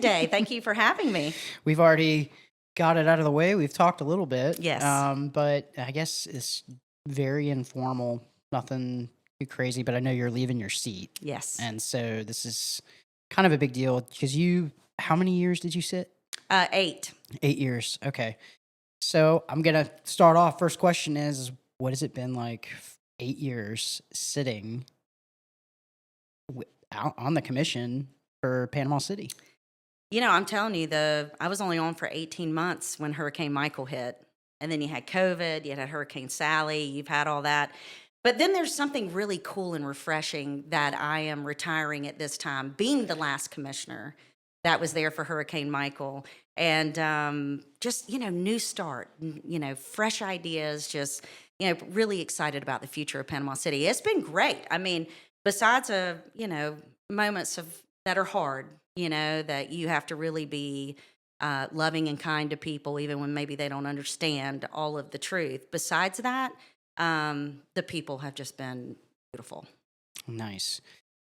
Day. Thank you for having me. We've already got it out of the way. We've talked a little bit, Yes. but I guess it's very informal, nothing too crazy. But I know you're leaving your seat, Yes. and so this is kind of a big deal because how many years did you sit? 8. 8 years. Okay. So I'm gonna start off. First question is, what has it been like 8 years sitting out on the commission for Panama City? I'm telling you, I was only on for 18 months when Hurricane Michael hit. And then you had COVID, you had Hurricane Sally, you've had all that. But then there's something really cool and refreshing that I am retiring at this time, being the last commissioner that was there for Hurricane Michael. And just, new start, fresh ideas, just, really excited about the future of Panama City. It's been great. I mean, besides, moments that are hard, that you have to really be loving and kind to people, even when maybe they don't understand all of the truth. Besides that, the people have just been beautiful. Nice.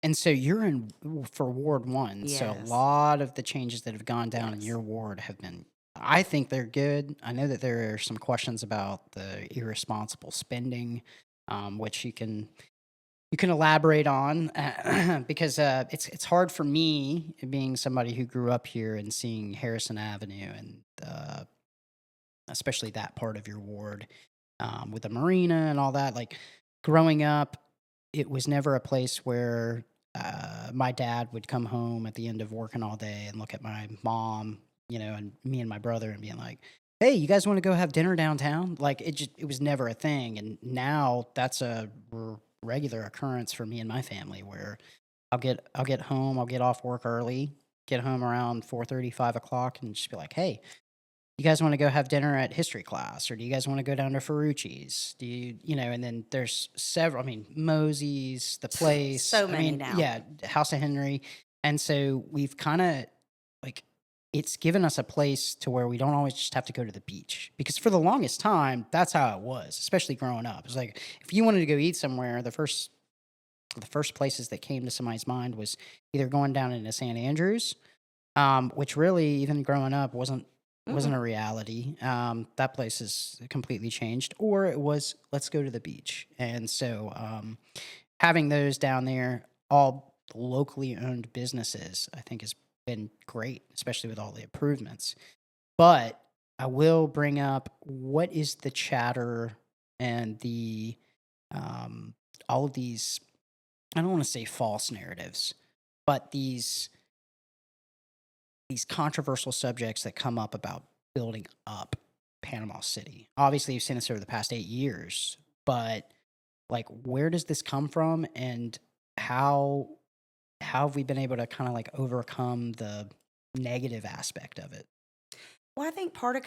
And so you're in for Ward 1. So a Yes. lot of the changes that have gone down in Yes. your ward have been, I think they're good. I know that there are some questions about the irresponsible spending, which you can elaborate on because it's hard for me being somebody who grew up here and seeing Harrison Avenue and especially that part of your ward with the marina and all that. Like growing up, it was never a place where my dad would come home at the end of working all day and look at my mom, and me and my brother and being like, "Hey, you guys want to go have dinner downtown?" Like it was never a thing, and now that's a regular occurrence for me and my family where I'll get home, I'll get off work early, get home around 4:30, 5 o'clock, and just be like, "Hey, you guys want to go have dinner at history class, or do you guys want to go down to Ferrucci's? Do and then there's several, I mean, Mosey's, the place, So I many mean, now. yeah, House of Henry. And so we've kind of like, it's given us a place to where we don't always just have to go to the beach because for the longest time, that's how it was, especially growing up. It's like, if you wanted to go eat somewhere, the first places that came to somebody's mind was either going down into St. Andrews, which really, even growing up, wasn't Mm-mm. a reality. That place has completely changed. Or it was, let's go to the beach. And so having those down there, all locally owned businesses, I think has been great, especially with all the improvements. But I will bring up, what is the chatter and the all of these, I don't want to say false narratives, but these controversial subjects that come up about building up Panama City. Obviously, you've seen this over the past 8 years, but like, where does this come from, and how how have we been able to kind of like overcome the negative aspect of it? Well, I think part of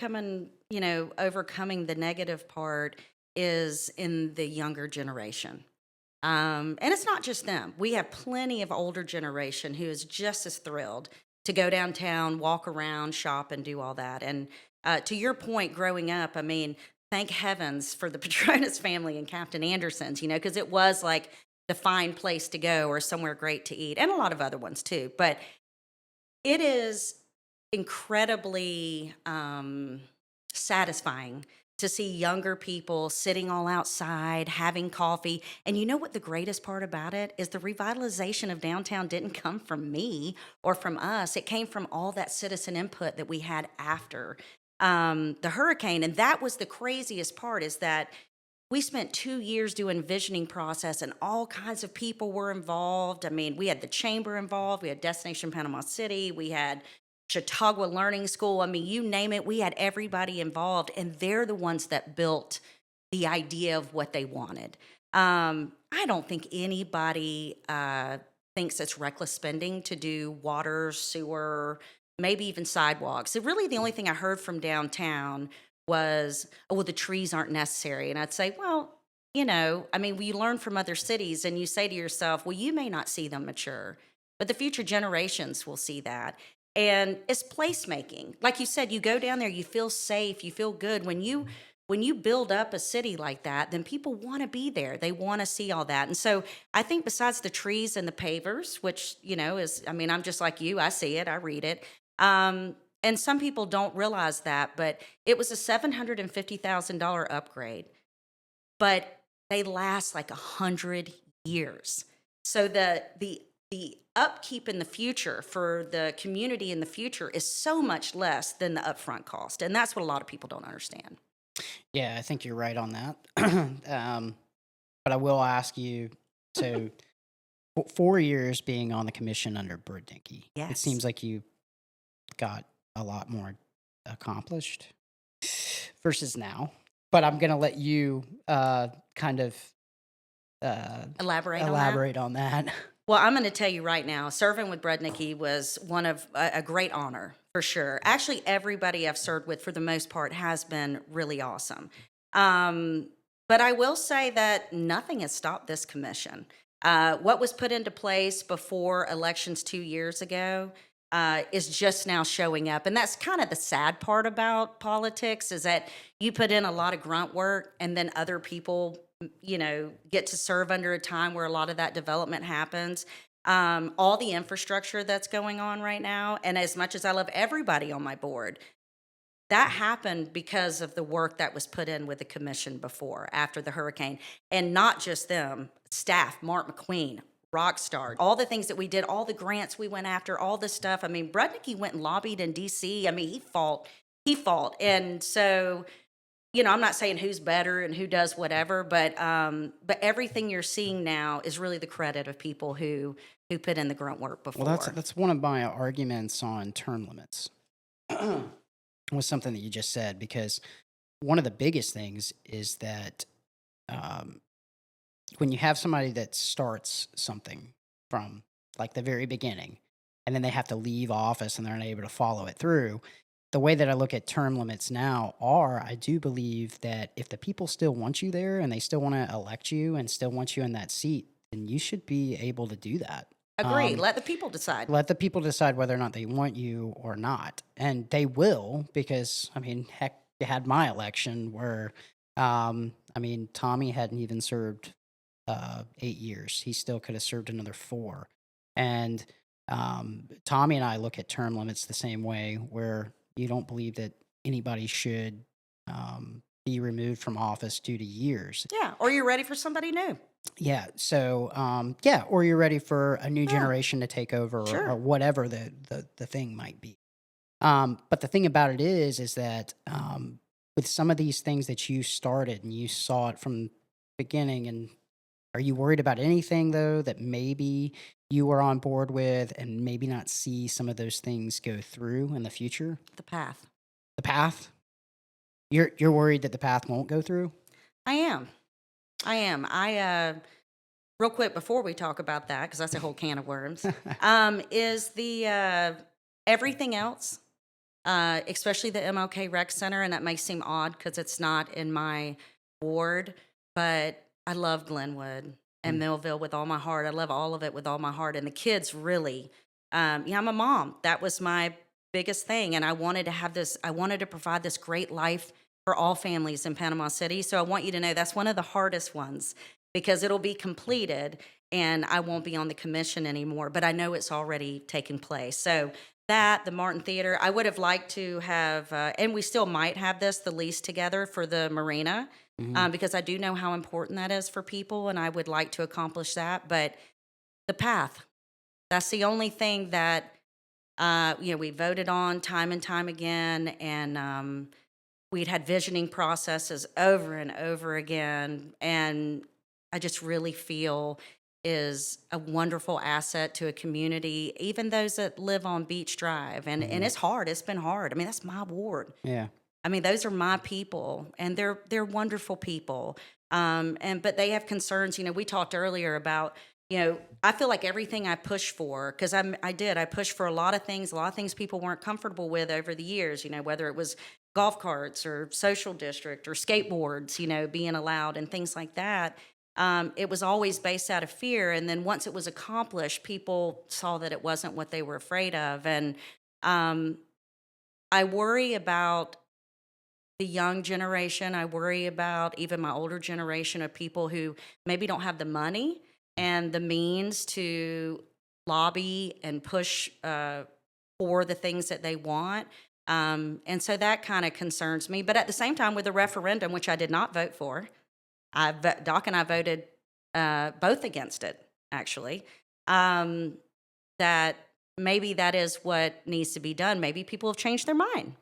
overcoming the negative part is in the younger generation. And it's not just them. We have plenty of older generation who is just as thrilled to go downtown, walk around, shop, and do all that. And to your point, growing up, I mean, thank heavens for the Petronas family and Captain Anderson's, because it was like the fine place to go or somewhere great to eat, and a lot of other ones too. But it is incredibly satisfying to see younger people sitting all outside having coffee. And you know what the greatest part about it is? The revitalization of downtown didn't come from me or from us. It came from all that citizen input that we had after the hurricane. And that was the craziest part, is that we spent 2 years doing visioning process, and all kinds of people were involved. I mean, we had the chamber involved, we had Destination Panama City, we had Chautauqua Learning School. I mean, you name it, we had everybody involved, and they're the ones that built the idea of what they wanted. I don't think anybody thinks it's reckless spending to do water, sewer, maybe even sidewalks. So really, the only thing I heard from downtown was, "Oh, well, the trees aren't necessary." And I'd say, well, I mean, you learn from other cities and you say to yourself, well, you may not see them mature, but the future generations will see that. And it's placemaking. Like you said, you go down there, you feel safe, you feel good. When you build up a city like that, then people want to be there. They want to see all that. And so I think besides the trees and the pavers, which, is, I mean, I'm just like you, I see it, I read it. And some people don't realize that, but it was a $750,000 upgrade, but they last like 100 years. So the upkeep in the future for the community in the future is so much less than the upfront cost, and that's what a lot of people don't understand. Yeah, I think you're right on that. um, but I will ask you, so 4 years being on the commission under Brudnicki, it Yes. seems like you got a lot more accomplished versus now. But I'm gonna let you kind of Elaborate on that. elaborate on that. Well, I'm going to tell you right now, serving with Brudnicki was one of a great honor for sure. Actually, everybody I've served with, for the most part, has been really awesome. Um, but I will say that nothing has stopped this commission. What was put into place before elections 2 years ago is just now showing up, and that's kind of the sad part about politics is that you put in a lot of grunt work, and then other people get to serve under a time where a lot of that development happens. All the infrastructure that's going on right now, and as much as I love everybody on my board, that happened because of the work that was put in with the commission before, after the hurricane, and not just them, staff, Mark McQueen, Rockstar, all the things that we did, all the grants we went after, all this stuff. I mean, Brudnicki went and lobbied in DC. I mean, he fought. And so, I'm not saying who's better and who does whatever, but everything you're seeing now is really the credit of people who put in the grunt work before. Well, that's one of my arguments on term limits. Was something that you just said, because one of the biggest things is that um, when you have somebody that starts something from like the very beginning and then they have to leave office and they're unable to follow it through, the way that I look at term limits now I do believe that if the people still want you there and they still want to elect you and still want you in that seat, then you should be able to do that. Agree. Let the people decide. Let the people decide whether or not they want you or not. And they will, because, I mean, heck, you had my election where, Tommy hadn't even served 8 years. He still could have served another 4. And Tommy and I look at term limits the same way, where you don't believe that anybody should be removed from office due to years. Yeah, or you're ready for somebody new. Yeah. So, or you're ready for a new generation to take over, Sure. or whatever the thing might be. But the thing about it is that with some of these things that you started and you saw it from the beginning, and are you worried about anything though that maybe you were on board with and maybe not see some of those things go through in the future? The path. The path? You're worried that the path won't go through? I am. Real quick before we talk about that, because that's a whole can of worms, is the everything else, especially the MLK Rec Center, and that may seem odd because it's not in my ward, but I love Glenwood and Millville with all my heart. I love all of it with all my heart, and the kids really. I'm a mom. That was my biggest thing, and I wanted to have this. I wanted to provide this great life for all families in Panama City. So I want you to know that's one of the hardest ones, because it'll be completed and I won't be on the commission anymore, but I know it's already taken place. So that, the Martin Theater, I would have liked to have, and we still might have this, the lease together for the marina, because I do know how important that is for people, and I would like to accomplish that. But the path, that's the only thing that, we voted on time and time again, and we'd had visioning processes over and over again, and I just really feel is a wonderful asset to a community, even those that live on Beach Drive. And it's hard. It's been hard. I mean, that's my ward. Yeah. I mean, those are my people, and they're wonderful people. But they have concerns. We talked earlier about, I feel like everything I push for, because I pushed for a lot of things people weren't comfortable with over the years, whether it was golf carts or social district or skateboards, being allowed and things like that. It was always based out of fear. And then once it was accomplished, people saw that it wasn't what they were afraid of. And I worry about the young generation. I worry about even my older generation of people who maybe don't have the money and the means to lobby and push for the things that they want. And so that kind of concerns me. But at the same time, with the referendum, which I did not vote for, Doc and I voted both against it, actually. That maybe that is what needs to be done. Maybe people have changed their mind,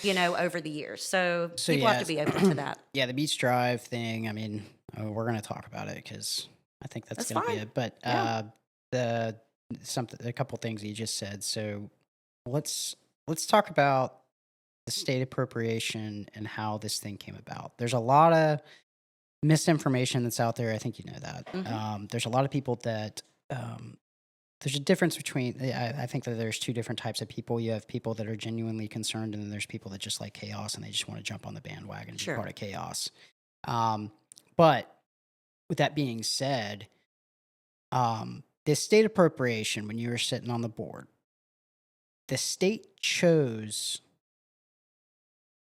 over the years. So So people have yeah, to be open to that. yeah, the Beach Drive thing. I mean, we're gonna talk about it because I think that's That's gonna be fine. it. But Yeah. the a couple things you just said. So let's talk about the state appropriation and how this thing came about. There's a lot of misinformation that's out there. I think you know that. Hmm. There's a lot of people that there's a difference between. I think that there's two different types of people. You have people that are genuinely concerned, and then there's people that just like chaos and they just want to jump on the bandwagon and be Sure. part of chaos. But with that being said, this state appropriation, when you were sitting on the board, the state chose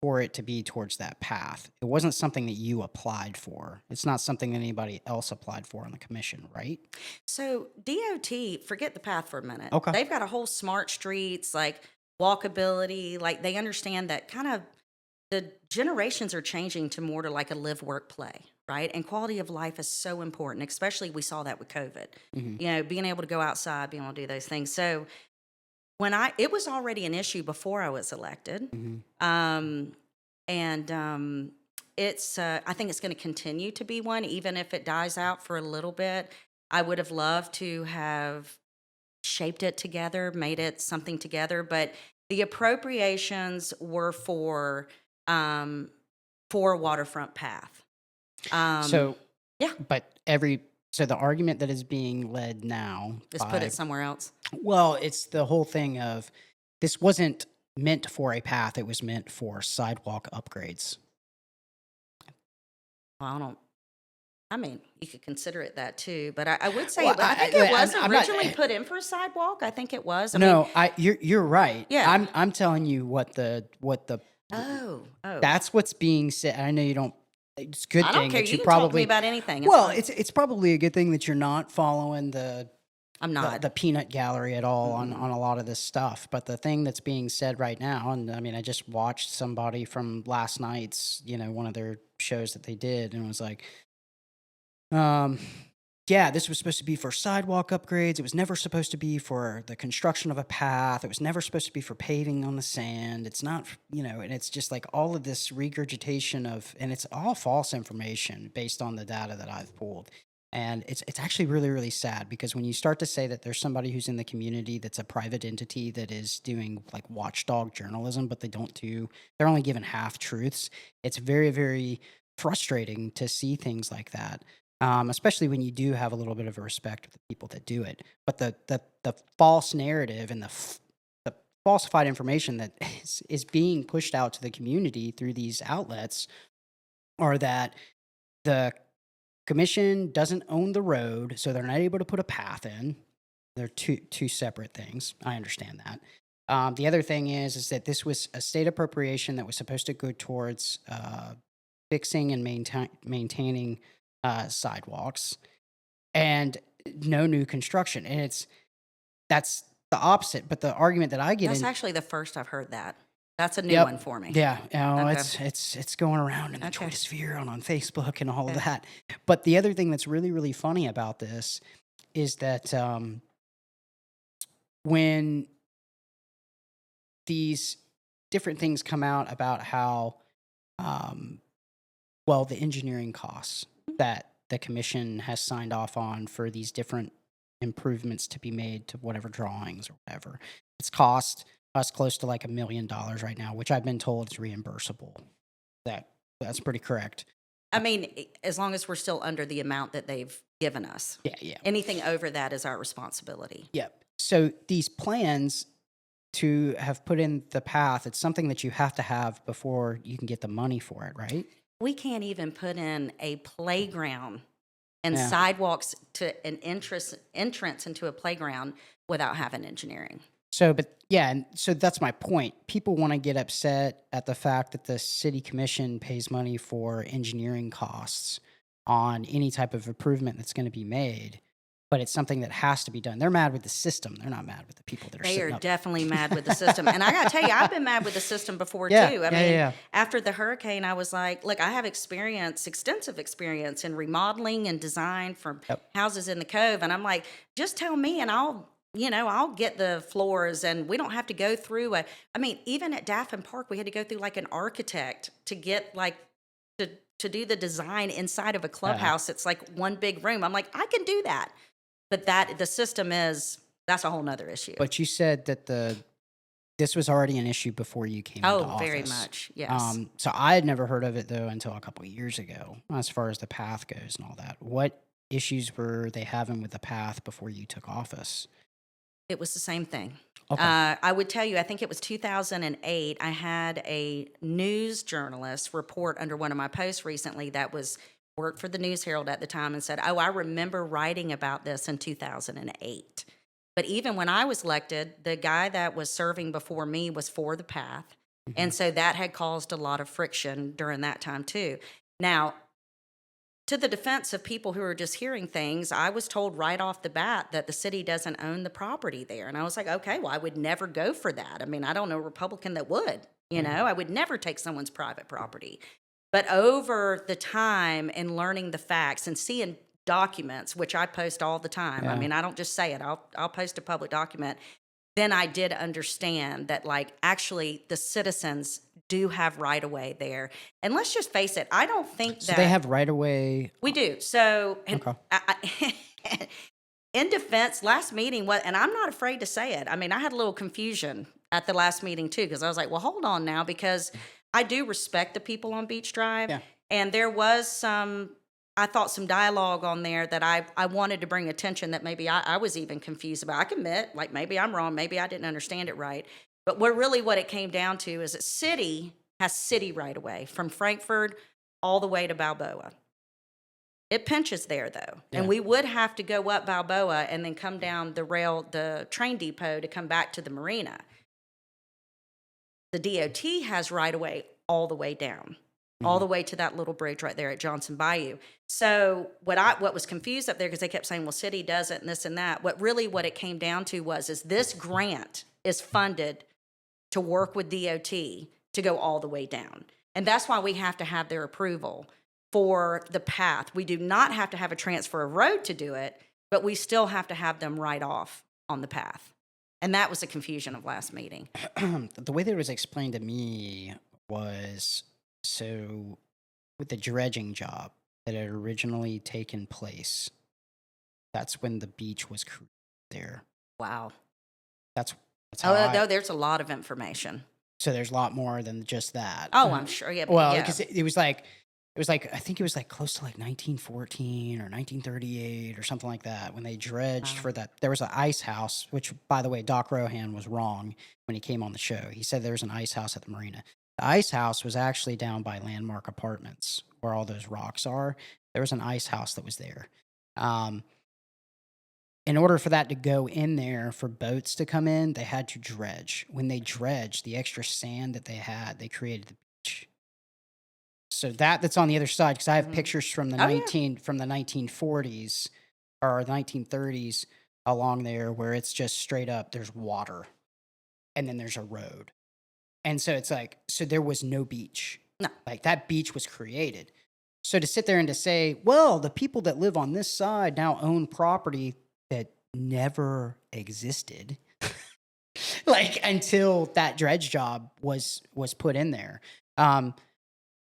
for it to be towards that path. It wasn't something that you applied for. It's not something that anybody else applied for on the commission, right? So DOT, forget the path for a minute. Okay. They've got a whole smart streets, like walkability, like they understand that kind of the generations are changing to more to like a live, work, play, right? And quality of life is so important, especially we saw that with COVID. Hmm. Being able to go outside, being able to do those things. So it was already an issue before I was elected. Hmm. And it's I think it's going to continue to be one, even if it dies out for a little bit. I would have loved to have shaped it together, made it something together, but the appropriations were for a waterfront path. So, Yeah, so the argument that is being led now just put it somewhere else. well, it's the whole thing of this wasn't meant for a path, it was meant for sidewalk upgrades. Well, I mean, you could consider it that too, but I would say, Well, but I think it was I'm not. originally put in for a sidewalk. I think it was. I mean, No, you're right. yeah. I'm telling you what the Oh. that's what's being said. I know you don't. It's a good I don't thing care. that You you can talk to me probably. about anything. It's Well, fine. it's probably a good thing that you're not following I'm not. the peanut gallery at all Mm-mm. on a lot of this stuff. But the thing that's being said right now, and I mean, I just watched somebody from last night's, one of their shows that they did, and it was like, um, yeah, this was supposed to be for sidewalk upgrades. It was never supposed to be for the construction of a path. It was never supposed to be for paving on the sand. It's not, and it's just like all of this regurgitation and it's all false information based on the data that I've pulled. And it's actually really, really sad because when you start to say that there's somebody who's in the community that's a private entity that is doing like watchdog journalism, but they're only given half truths. It's very, very frustrating to see things like that. Especially when you do have a little bit of a respect for the people that do it. But the false narrative and the falsified information that is being pushed out to the community through these outlets are that the commission doesn't own the road, so they're not able to put a path in. They're two separate things. I understand that. The other thing is that this was a state appropriation that was supposed to go towards fixing and maintaining sidewalks and no new construction. And that's the opposite. But the argument that I get That's in, actually the first I've heard that. That's a new yep, one for me. yeah, Okay. it's going around in the Okay. Twittersphere and on Facebook and all of Okay. that. But the other thing that's really, really funny about this is that when these different things come out about how the engineering costs that the commission has signed off on for these different improvements to be made to whatever drawings or whatever. It's cost us close to like $1 million right now, which I've been told is reimbursable. That's pretty correct. I mean, as long as we're still under the amount that they've given us. Yeah. Anything over that is our responsibility. Yep. So these plans to have put in the path, it's something that you have to have before you can get the money for it, right? We can't even put in a playground and Yeah. sidewalks to an entrance into a playground without having engineering. So, but yeah, and so that's my point. People want to get upset at the fact that the city commission pays money for engineering costs on any type of improvement that's going to be made. but it's something that has to be done. They're mad with the system. They're not mad with the people that are They sitting are up. definitely mad with the system. And I got to tell you, I've been mad with the system before Yeah, too. yeah, yeah, yeah. After the hurricane, I was like, look, I have extensive experience in remodeling and design from Yep. houses in the Cove. And I'm like, just tell me and I'll get the floors and we don't have to go through even at Daffin Park, we had to go through like an architect to get like, to do the design inside of a clubhouse. It's like one big room. I'm like, I can do that. But the system that's a whole nother issue. But you said that this was already an issue before you came into office. Very much, yes. So I had never heard of it though until a couple of years ago, as far as the path goes and all that. What issues were they having with the path before you took office? It was the same thing. Okay. I would tell you, I think it was 2008. I had a news journalist report under one of my posts recently that worked for the News Herald at the time and said, "Oh, I remember writing about this in 2008." But even when I was elected, the guy that was serving before me was for the path. And so that had caused a lot of friction during that time too. Now, to the defense of people who are just hearing things, I was told right off the bat that the city doesn't own the property there. And I was like, okay, well, I would never go for that. I mean, I don't know a Republican that would, I would never take someone's private property. But over the time and learning the facts and seeing documents, which I post all the time. Yeah. I mean, I don't just say it. I'll post a public document. Then I did understand that, like, actually the citizens do have right of way there. And let's just face it, I don't think So that they have right of way. we do. So, and Okay. in defense, last meeting, and I'm not afraid to say it. I mean, I had a little confusion at the last meeting too, because I was like, well, hold on now, because I do respect the people on Beach Drive. Yeah. And there was some dialogue on there that I wanted to bring attention that maybe I was even confused about. I can admit, like, maybe I'm wrong. Maybe I didn't understand it right. But what it came down to is that city has city right away from Frankfurt all the way to Balboa. It pinches there though. Yeah. And we would have to go up Balboa and then come down the train depot to come back to the marina. The DOT has right away all the way down. All the way to that little bridge right there at Johnson Bayou. So what was confused up there, because they kept saying, well, city does it and this and that. What it came down to is this grant is funded to work with DOT to go all the way down. And that's why we have to have their approval for the path. We do not have to have a transfer of road to do it, but we still have to have them right off on the path. And that was the confusion of last meeting. The way that it was explained to me was, so with the dredging job that had originally taken place, that's when the beach was created there. Wow. That's how No, there's a lot of information. So there's a lot more than just that. Oh, I'm sure. Yeah. Well, yeah. because it was like, I think it was like close to like 1914 or 1938 or something like that when they dredged for that. There was an ice house, which, by the way, Doc Rohan was wrong when he came on the show. He said there was an ice house at the marina. The ice house was actually down by Landmark Apartments, where all those rocks are. There was an ice house that was there. In order for that to go in there for boats to come in, they had to dredge. When they dredged, the extra sand that they had, they created the beach. So that's on the other side, because I have pictures from the from the 1940s or 1930s along there where it's just straight up, there's water, and then there's a road. And so it's like, so there was no beach. No. Like, that beach was created. So to sit there and to say, well, the people that live on this side now own property that never existed, like, until that dredge job was put in there.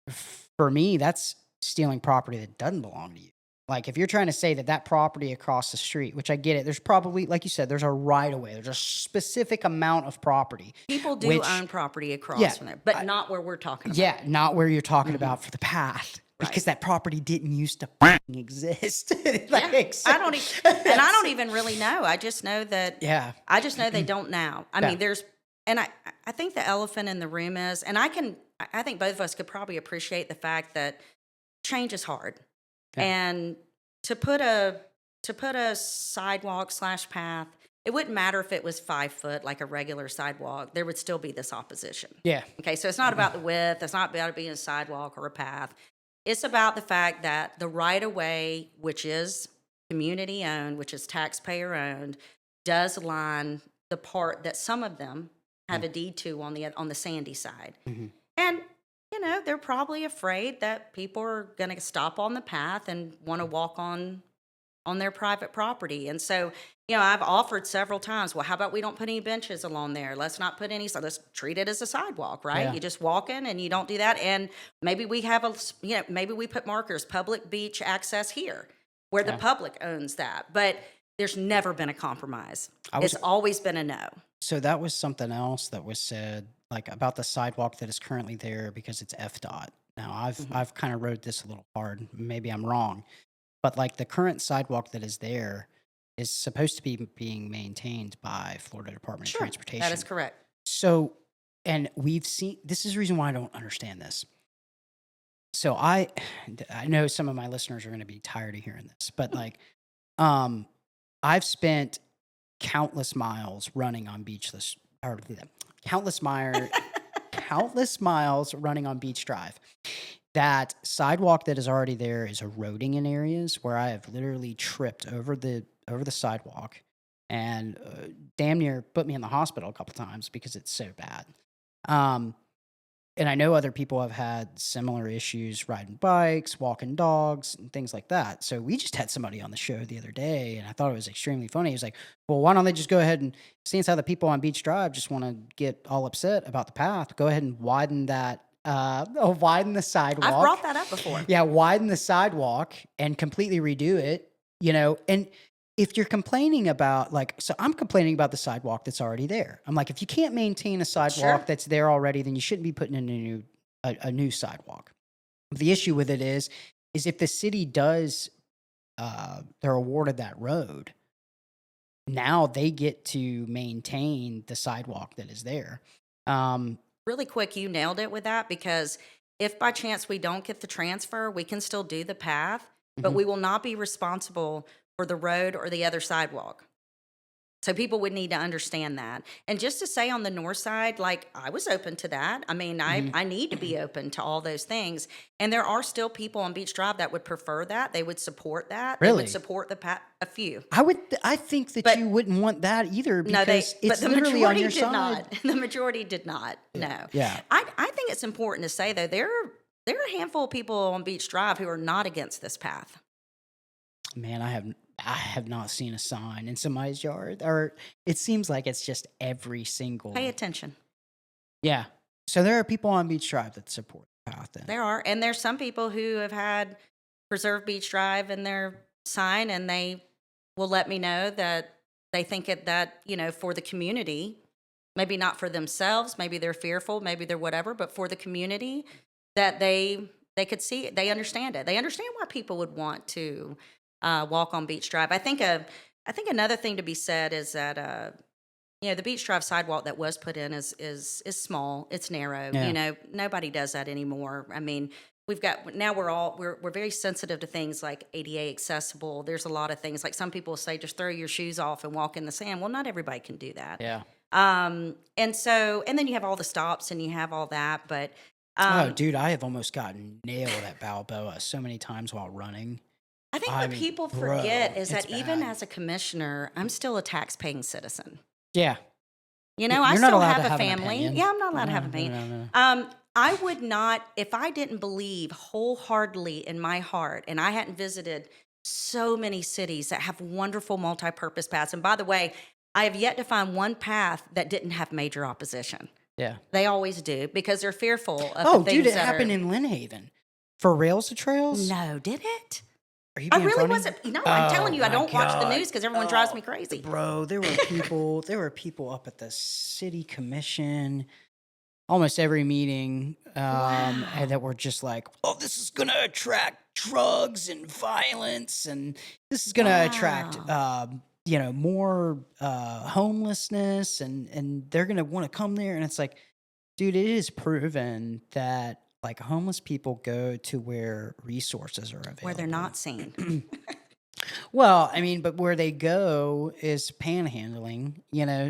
For me, that's stealing property that doesn't belong to you. Like, if you're trying to say that property across the street, which I get it, there's probably, like you said, there's a right of way. There's a specific amount of property. People do own property across from there, but not where we're talking about. Yeah, not where you're talking about for the path. Because that property didn't used to exist. I don't even really know. I just know that. Yeah. I just know they don't now. I mean, I think the elephant in the room is, and I think both of us could probably appreciate the fact that change is hard. Yeah. And to put a sidewalk / path, it wouldn't matter if it was 5 foot, like a regular sidewalk. There would still be this opposition. Yeah. Okay, so it's not about the width. It's not about it being a sidewalk or a path. It's about the fact that the right of way, which is community owned, which is taxpayer owned, does line the part that some of them have a deed to on the sandy side. Mm-hmm. And they're probably afraid that people are going to stop on the path and want to walk on their private property. And so, I've offered several times, well, how about we don't put any benches along there? Let's not put any, so let's treat it as a sidewalk, right? Yeah. You just walk in and you don't do that. And maybe we have maybe we put markers, public beach access here, where the public owns that. But there's never been a compromise. It's always been a no. So that was something else that was said, like about the sidewalk that is currently there because it's FDOT. Now, I've kind of wrote this a little hard. Maybe I'm wrong. But like the current sidewalk that is there is supposed to be being maintained by Florida Department of Transportation. That is correct. So, and we've seen, this is the reason why I don't understand this. So I know some of my listeners are going to be tired of hearing this, but like, I've spent countless miles running on countless miles running on Beach Drive. That sidewalk that is already there is eroding in areas where I have literally tripped over the sidewalk and damn near put me in the hospital a couple times because it's so bad. And I know other people have had similar issues riding bikes, walking dogs, and things like that. So we just had somebody on the show the other day, and I thought it was extremely funny. He was like, well, why don't they just go ahead and, since how the people on Beach Drive just want to get all upset about the path, go ahead and widen that, widen the sidewalk. I've brought that up before. Yeah, widen the sidewalk and completely redo it, and if you're complaining about, so I'm complaining about the sidewalk that's already there. I'm like, if you can't maintain a sidewalk that's there already, then you shouldn't be putting in a new sidewalk. The issue with it is if the city does, they're awarded that road, now they get to maintain the sidewalk that is there. Really quick, you nailed it with that, because if by chance we don't get the transfer, we can still do the path, but we will not be responsible for the road or the other sidewalk. So people would need to understand that. And just to say on the north side, like, I was open to that. I mean, I need to be open to all those things. And there are still people on Beach Drive that would prefer that. They would support that. Really? They would support the path. A few. I think that you wouldn't want that either, because it's but the literally on majority your did side. not. The majority did not. No. Yeah. I think it's important to say, though, there are a handful of people on Beach Drive who are not against this path. Man, I have not seen a sign in somebody's yard, or it seems like it's just every single. Pay attention. Yeah. So there are people on Beach Drive that support the path. Then there are, and there's some people who have had Preserve Beach Drive in their sign, and they will let me know that they think that for the community, maybe not for themselves, maybe they're fearful, maybe they're whatever, but for the community, that they could see it, they understand it, they understand why people would want to walk on Beach Drive. I think another thing to be said is that the Beach Drive sidewalk that was put in is small, it's narrow. Yeah. Nobody does that anymore. I mean, we're very sensitive to things like ADA accessible. There's a lot of things, like some people say just throw your shoes off and walk in the sand. Well, not everybody can do that. Yeah. And then you have all the stops and you have all that, but oh, dude, I have almost gotten nailed at Balboa so many times while running. I think what people forget is that even bad. as a commissioner, I'm still a tax-paying citizen. Yeah. I You're not still allowed have to a have an family. opinion. Yeah, I'm not allowed to have an No, opinion. no. I would not, if I didn't believe wholeheartedly in my heart, and I hadn't visited so many cities that have wonderful multi-purpose paths. And by the way, I have yet to find one path that didn't have major opposition. Yeah. They always do, because they're fearful of Oh, the things dude, it that happened in Lynn Haven for Rails to Trails. No, did it? Are you I being really funny? wasn't. No, I'm telling you, I my don't watch the God. news because everyone drives me crazy. Bro, there were people up at the city commission, almost every meeting, and that were just like, oh, this is going to attract drugs and violence, and this is going to attract, more homelessness, and they're going to want to come there. And it's like, dude, it is proven that like homeless people go to where resources are available. Where they're not seen. Well, I mean, but where they go is panhandling,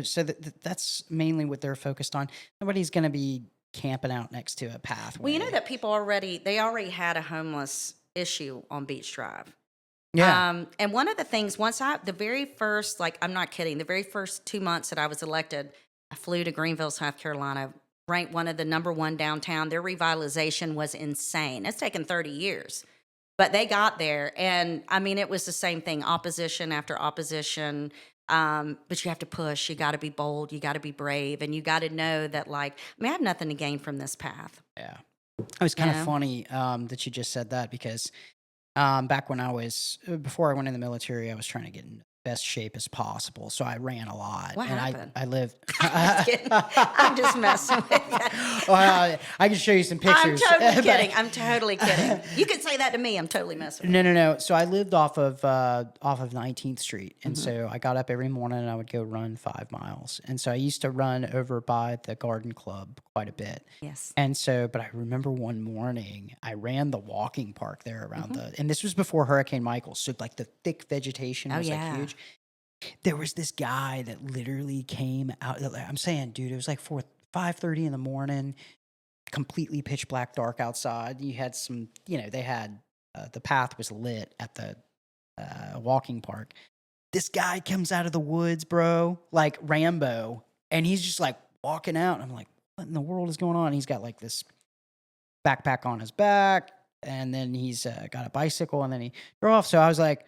so that's mainly what they're focused on. Nobody's going to be camping out next to a pathway. Well, you know that people already had a homeless issue on Beach Drive. Yeah. And one of the things, the very first, like, I'm not kidding, the very first 2 months that I was elected, I flew to Greenville, South Carolina, ranked one of the number one downtown. Their revitalization was insane. It's taken 30 years, but they got there. And I mean, it was the same thing, opposition after opposition. But you have to push, you got to be bold, you got to be brave, and you got to know that, like, I mean, I have nothing to gain from this path. Yeah. It was You kind of know? funny that you just said that because back when before I went in the military, I was trying to get in the best shape as possible. So I ran a lot. What And happened? I lived. Just kidding. I'm just messing with you. Well, I can show you some I'm pictures. totally but- kidding. I'm totally kidding. You could say that to me. I'm totally messing with No. So I lived off of 19th Street, and so I got up every morning and I would go run 5 miles. And so I used to run over by the garden club quite a bit. you. Yes. And so, but I remember one morning I ran the walking park there around and this was before Hurricane Michael, so like the thick vegetation Oh, was yeah. like huge. There was this guy that literally came out. I'm saying, dude, it was like 5:30 in the morning, completely pitch black, dark outside. You had some, they had the path was lit at the walking park. This guy comes out of the woods, bro, like Rambo, and he's just like walking out. And I'm like, what in the world is going on? He's got like this backpack on his back, and then he's got a bicycle, and then he drove off. So I was like,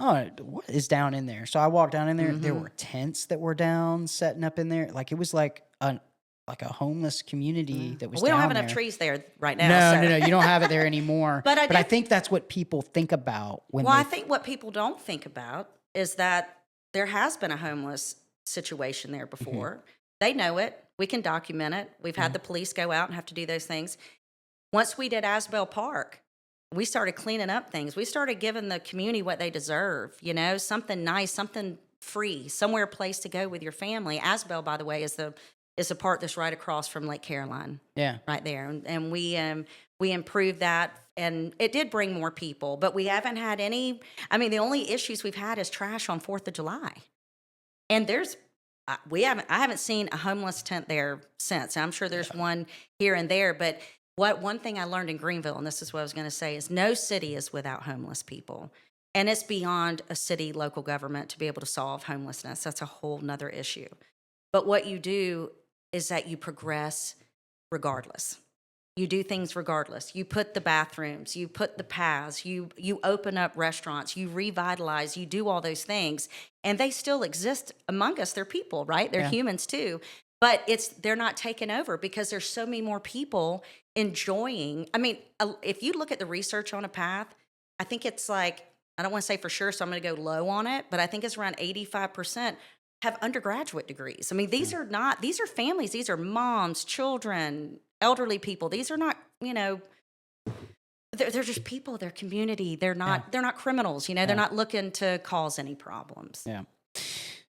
oh, what is down in there? So I walked down in there. There were tents that were down, setting up in there. Like it was like a homeless community that was. We don't have down enough there. trees there right now. No. You don't have it there anymore. But I think that's what people think about when. Well, they I think what people don't think about is that there has been a homeless situation there before. They know it. We can document it. We've had the police go out and have to do those things. Once we did Asbell Park, we started cleaning up things. We started giving the community what they deserve, something nice, something free, somewhere a place to go with your family. Asbell, by the way, is the part that's right across from Lake Caroline. Yeah. Right there. And we improved that, and it did bring more people, but we haven't had any. I mean, the only issues we've had is trash on 4th of July. And I haven't seen a homeless tent there since. I'm sure there's one here and there, but one thing I learned in Greenville, and this is what I was going to say, is no city is without homeless people. And it's beyond a city local government to be able to solve homelessness. That's a whole nother issue. But what you do is that you progress regardless. You do things regardless. You put the bathrooms, you put the paths, you open up restaurants, you revitalize, you do all those things, and they still exist among us. They're people, right? They're humans too. But they're not taken over because there's so many more people enjoying. I mean, if you look at the research on a path, I think it's like, I don't want to say for sure, so I'm going to go low on it, but I think it's around 85% have undergraduate degrees. I mean, these are families. These are moms, children, elderly people. These are not, they're just people, they're community. They're not criminals, they're not looking to cause any problems. Yeah.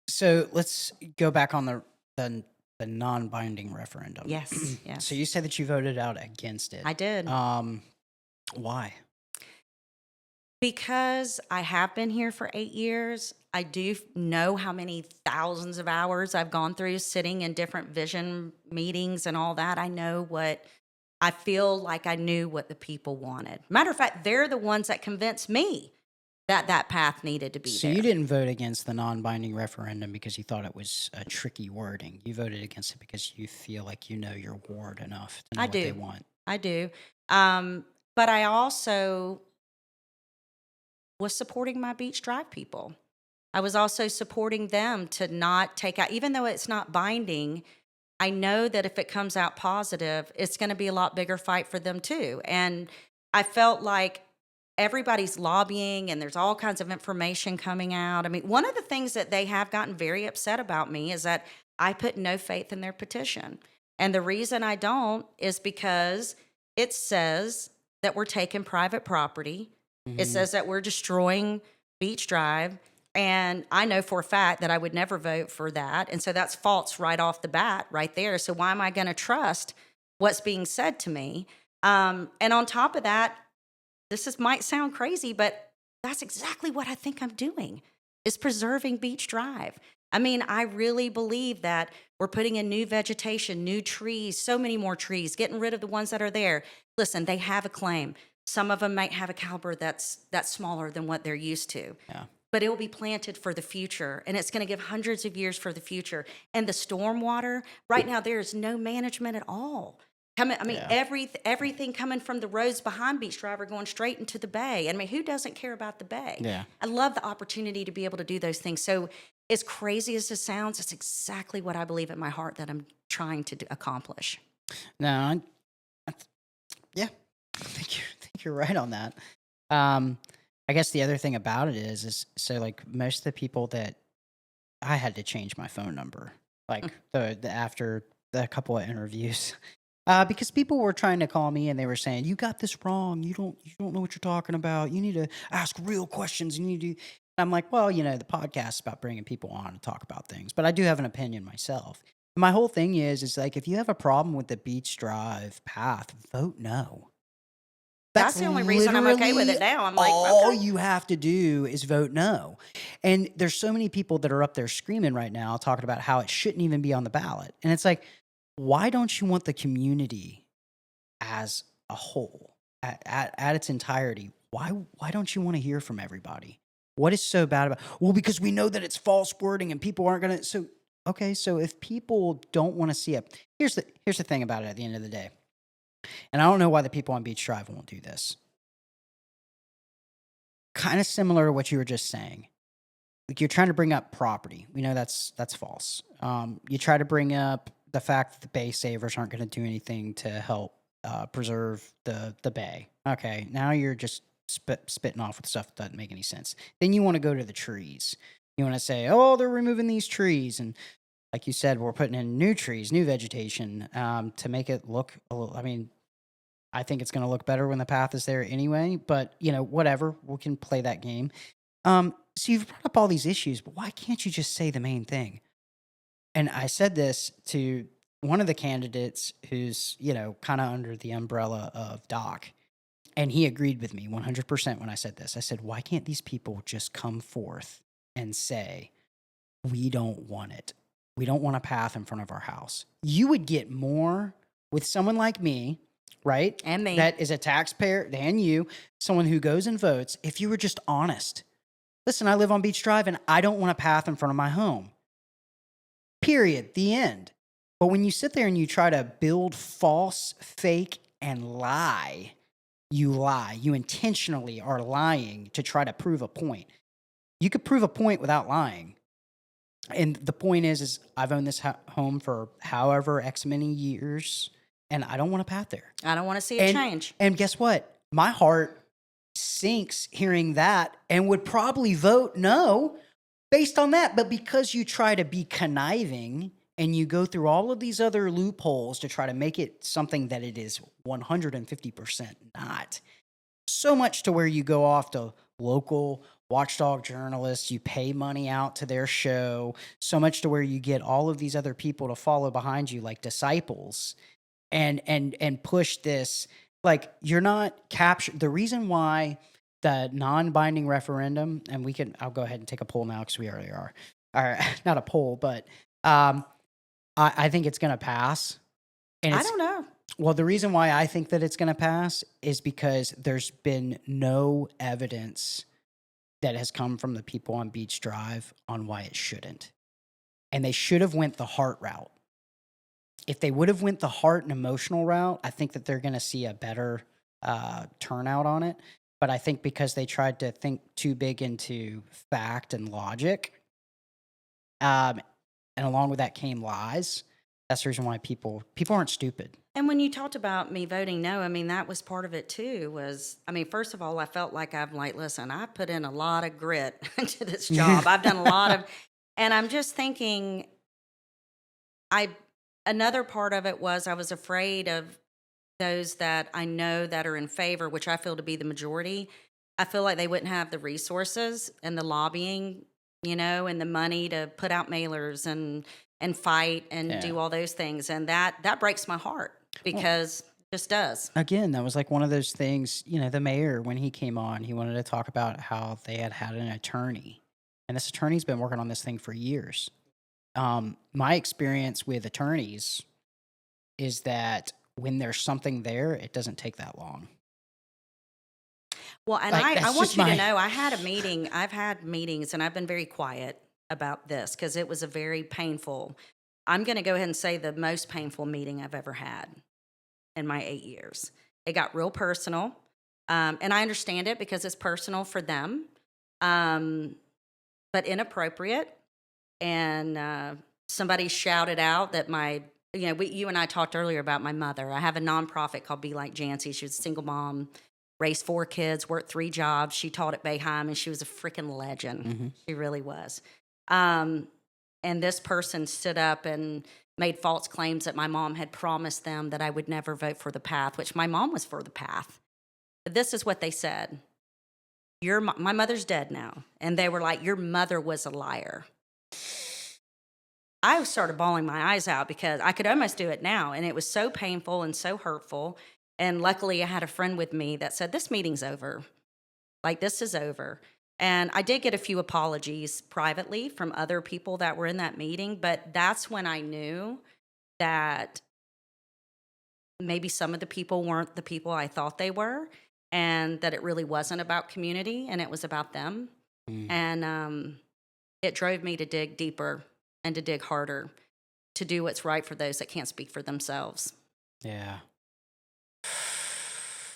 So let's go back on the non-binding referendum. Yes. So you said that you voted out against it. I did. Why? Because I have been here for 8 years. I do know how many thousands of hours I've gone through sitting in different vision meetings and all that. I feel like I knew what the people wanted. Matter of fact, they're the ones that convinced me that path needed to be there. So you didn't vote against the non-binding referendum because you thought it was a tricky wording. You voted against it because you feel like you know your ward enough to know what they want. I do. But I also was supporting my Beach Drive people. I was also supporting them to not take out, even though it's not binding, I know that if it comes out positive, it's going to be a lot bigger fight for them too. And I felt like everybody's lobbying and there's all kinds of information coming out. I mean, one of the things that they have gotten very upset about me is that I put no faith in their petition. And the reason I don't is because it says that we're taking private property. It says that we're destroying Beach Drive. And I know for a fact that I would never vote for that. And so that's false right off the bat right there. So why am I going to trust what's being said to me? And on top of that, might sound crazy, but that's exactly what I think I'm doing, is preserving Beach Drive. I mean, I really believe that we're putting in new vegetation, new trees, so many more trees, getting rid of the ones that are there. Listen, they have a claim. Some of them might have a caliber that's smaller than what they're used to. Yeah. But it will be planted for the future, and it's going to give hundreds of years for the future. And the stormwater, right now, there is no management at all. Coming, I mean, Yeah. everything coming from the roads behind Beach Drive are going straight into the bay. I mean, who doesn't care about the bay? Yeah. I love the opportunity to be able to do those things. So, as crazy as this sounds, it's exactly what I believe in my heart that I'm trying to accomplish. No, I yeah, I think you're right on that. Um, I guess the other thing about it is so like most of the people that I had to change my phone number, like the after the couple of interviews, because people were trying to call me and they were saying, "You got this wrong. You don't know what you're talking about. You need to ask real questions. You need to." I'm like, well, the podcast is about bringing people on to talk about things, but I do have an opinion myself. My whole thing is like if you have a problem with the Beach Drive path, vote no. That's That's the only reason I'm okay with literally it now. I'm like, all okay. you have to do is vote no. And there's so many people that are up there screaming right now, talking about how it shouldn't even be on the ballot. And it's like, why don't you want the community as a whole, at its entirety? Why don't you want to hear from everybody? What is so bad about? Well, because we know that it's false wording and people aren't gonna. So okay, so if people don't want to see it, here's the thing about it. At the end of the day, and I don't know why the people on Beach Drive won't do this. Kind of similar to what you were just saying. Like you're trying to bring up property. We know that's false. You try to bring up the fact that the bay savers aren't going to do anything to help preserve the bay. Okay, now you're just spitting off with stuff that doesn't make any sense. Then you want to go to the trees. You want to say, oh, they're removing these trees, and like you said, we're putting in new trees, new vegetation to make it look a little. I mean, I think it's going to look better when the path is there anyway. But whatever, we can play that game. So you've brought up all these issues, but why can't you just say the main thing? And I said this to one of the candidates who's, kind of under the umbrella of Doc. And he agreed with me 100% when I said this. I said, why can't these people just come forth and say, we don't want it? We don't want a path in front of our house. You would get more with someone like me, right? And me. That is a taxpayer than you, someone who goes and votes, if you were just honest. Listen, I live on Beach Drive and I don't want a path in front of my home. Period. The end. But when you sit there and you try to build false, fake, and lie, you lie. You intentionally are lying to try to prove a point. You could prove a point without lying. And the point is I've owned this home for however X many years, and I don't want a path there. I don't want to see it change. And guess what? My heart sinks hearing that and would probably vote no based on that. But because you try to be conniving and you go through all of these other loopholes to try to make it something that it is 150% not, so much to where you go off to local watchdog journalists, you pay money out to their show, so much to where you get all of these other people to follow behind you like disciples and push this. Like you're not captured. The reason why the non-binding referendum, and I'll go ahead and take a poll now because we already are. All right, not a poll, but I think it's going to pass. And I don't know. Well, the reason why I think that it's going to pass is because there's been no evidence that has come from the people on Beach Drive on why it shouldn't. And they should have went the heart route. If they would have went the heart and emotional route, I think that they're going to see a better turnout on it. But I think because they tried to think too big into fact and logic, and along with that came lies, that's the reason why people aren't stupid. And when you talked about me voting no, I mean, that was part of it too. First of all, I felt like listen, I put in a lot of grit into this job. I've done a lot of, and I'm just thinking, another part of it was I was afraid of those that I know that are in favor, which I feel to be the majority. I feel like they wouldn't have the resources and the lobbying, and the money to put out mailers and fight and do all those things. And that breaks my heart because it just does. Again, that was like one of those things, the mayor, when he came on, he wanted to talk about how they had an attorney. And this attorney's been working on this thing for years. My experience with attorneys is that when there's something there, it doesn't take that long. Well, and Like, I that's want just you to my know I had a meeting. I've had meetings, and I've been very quiet about this because it was a very painful. I'm going to go ahead and say the most painful meeting I've ever had in my 8 years. It got real personal, and I understand it because it's personal for them, um, but inappropriate. And somebody shouted out that you and I talked earlier about my mother. I have a nonprofit called Be Like Jancy. She was a single mom, raised 4 kids, worked 3 jobs. She taught at Bayheim, and she was a freaking legend. Mhm. She really was. Um, and this person stood up and made false claims that my mom had promised them that I would never vote for the path, which my mom was for the path. But this is what they said. My mother's dead now. And they were like, your mother was a liar. I started bawling my eyes out because I could almost do it now. And it was so painful and so hurtful. And luckily, I had a friend with me that said, this meeting's over. Like, this is over. And I did get a few apologies privately from other people that were in that meeting. But that's when I knew that maybe some of the people weren't the people I thought they were, and that it really wasn't about community and it was about them. Mm. And it drove me to dig deeper and to dig harder to do what's right for those that can't speak for themselves. Yeah.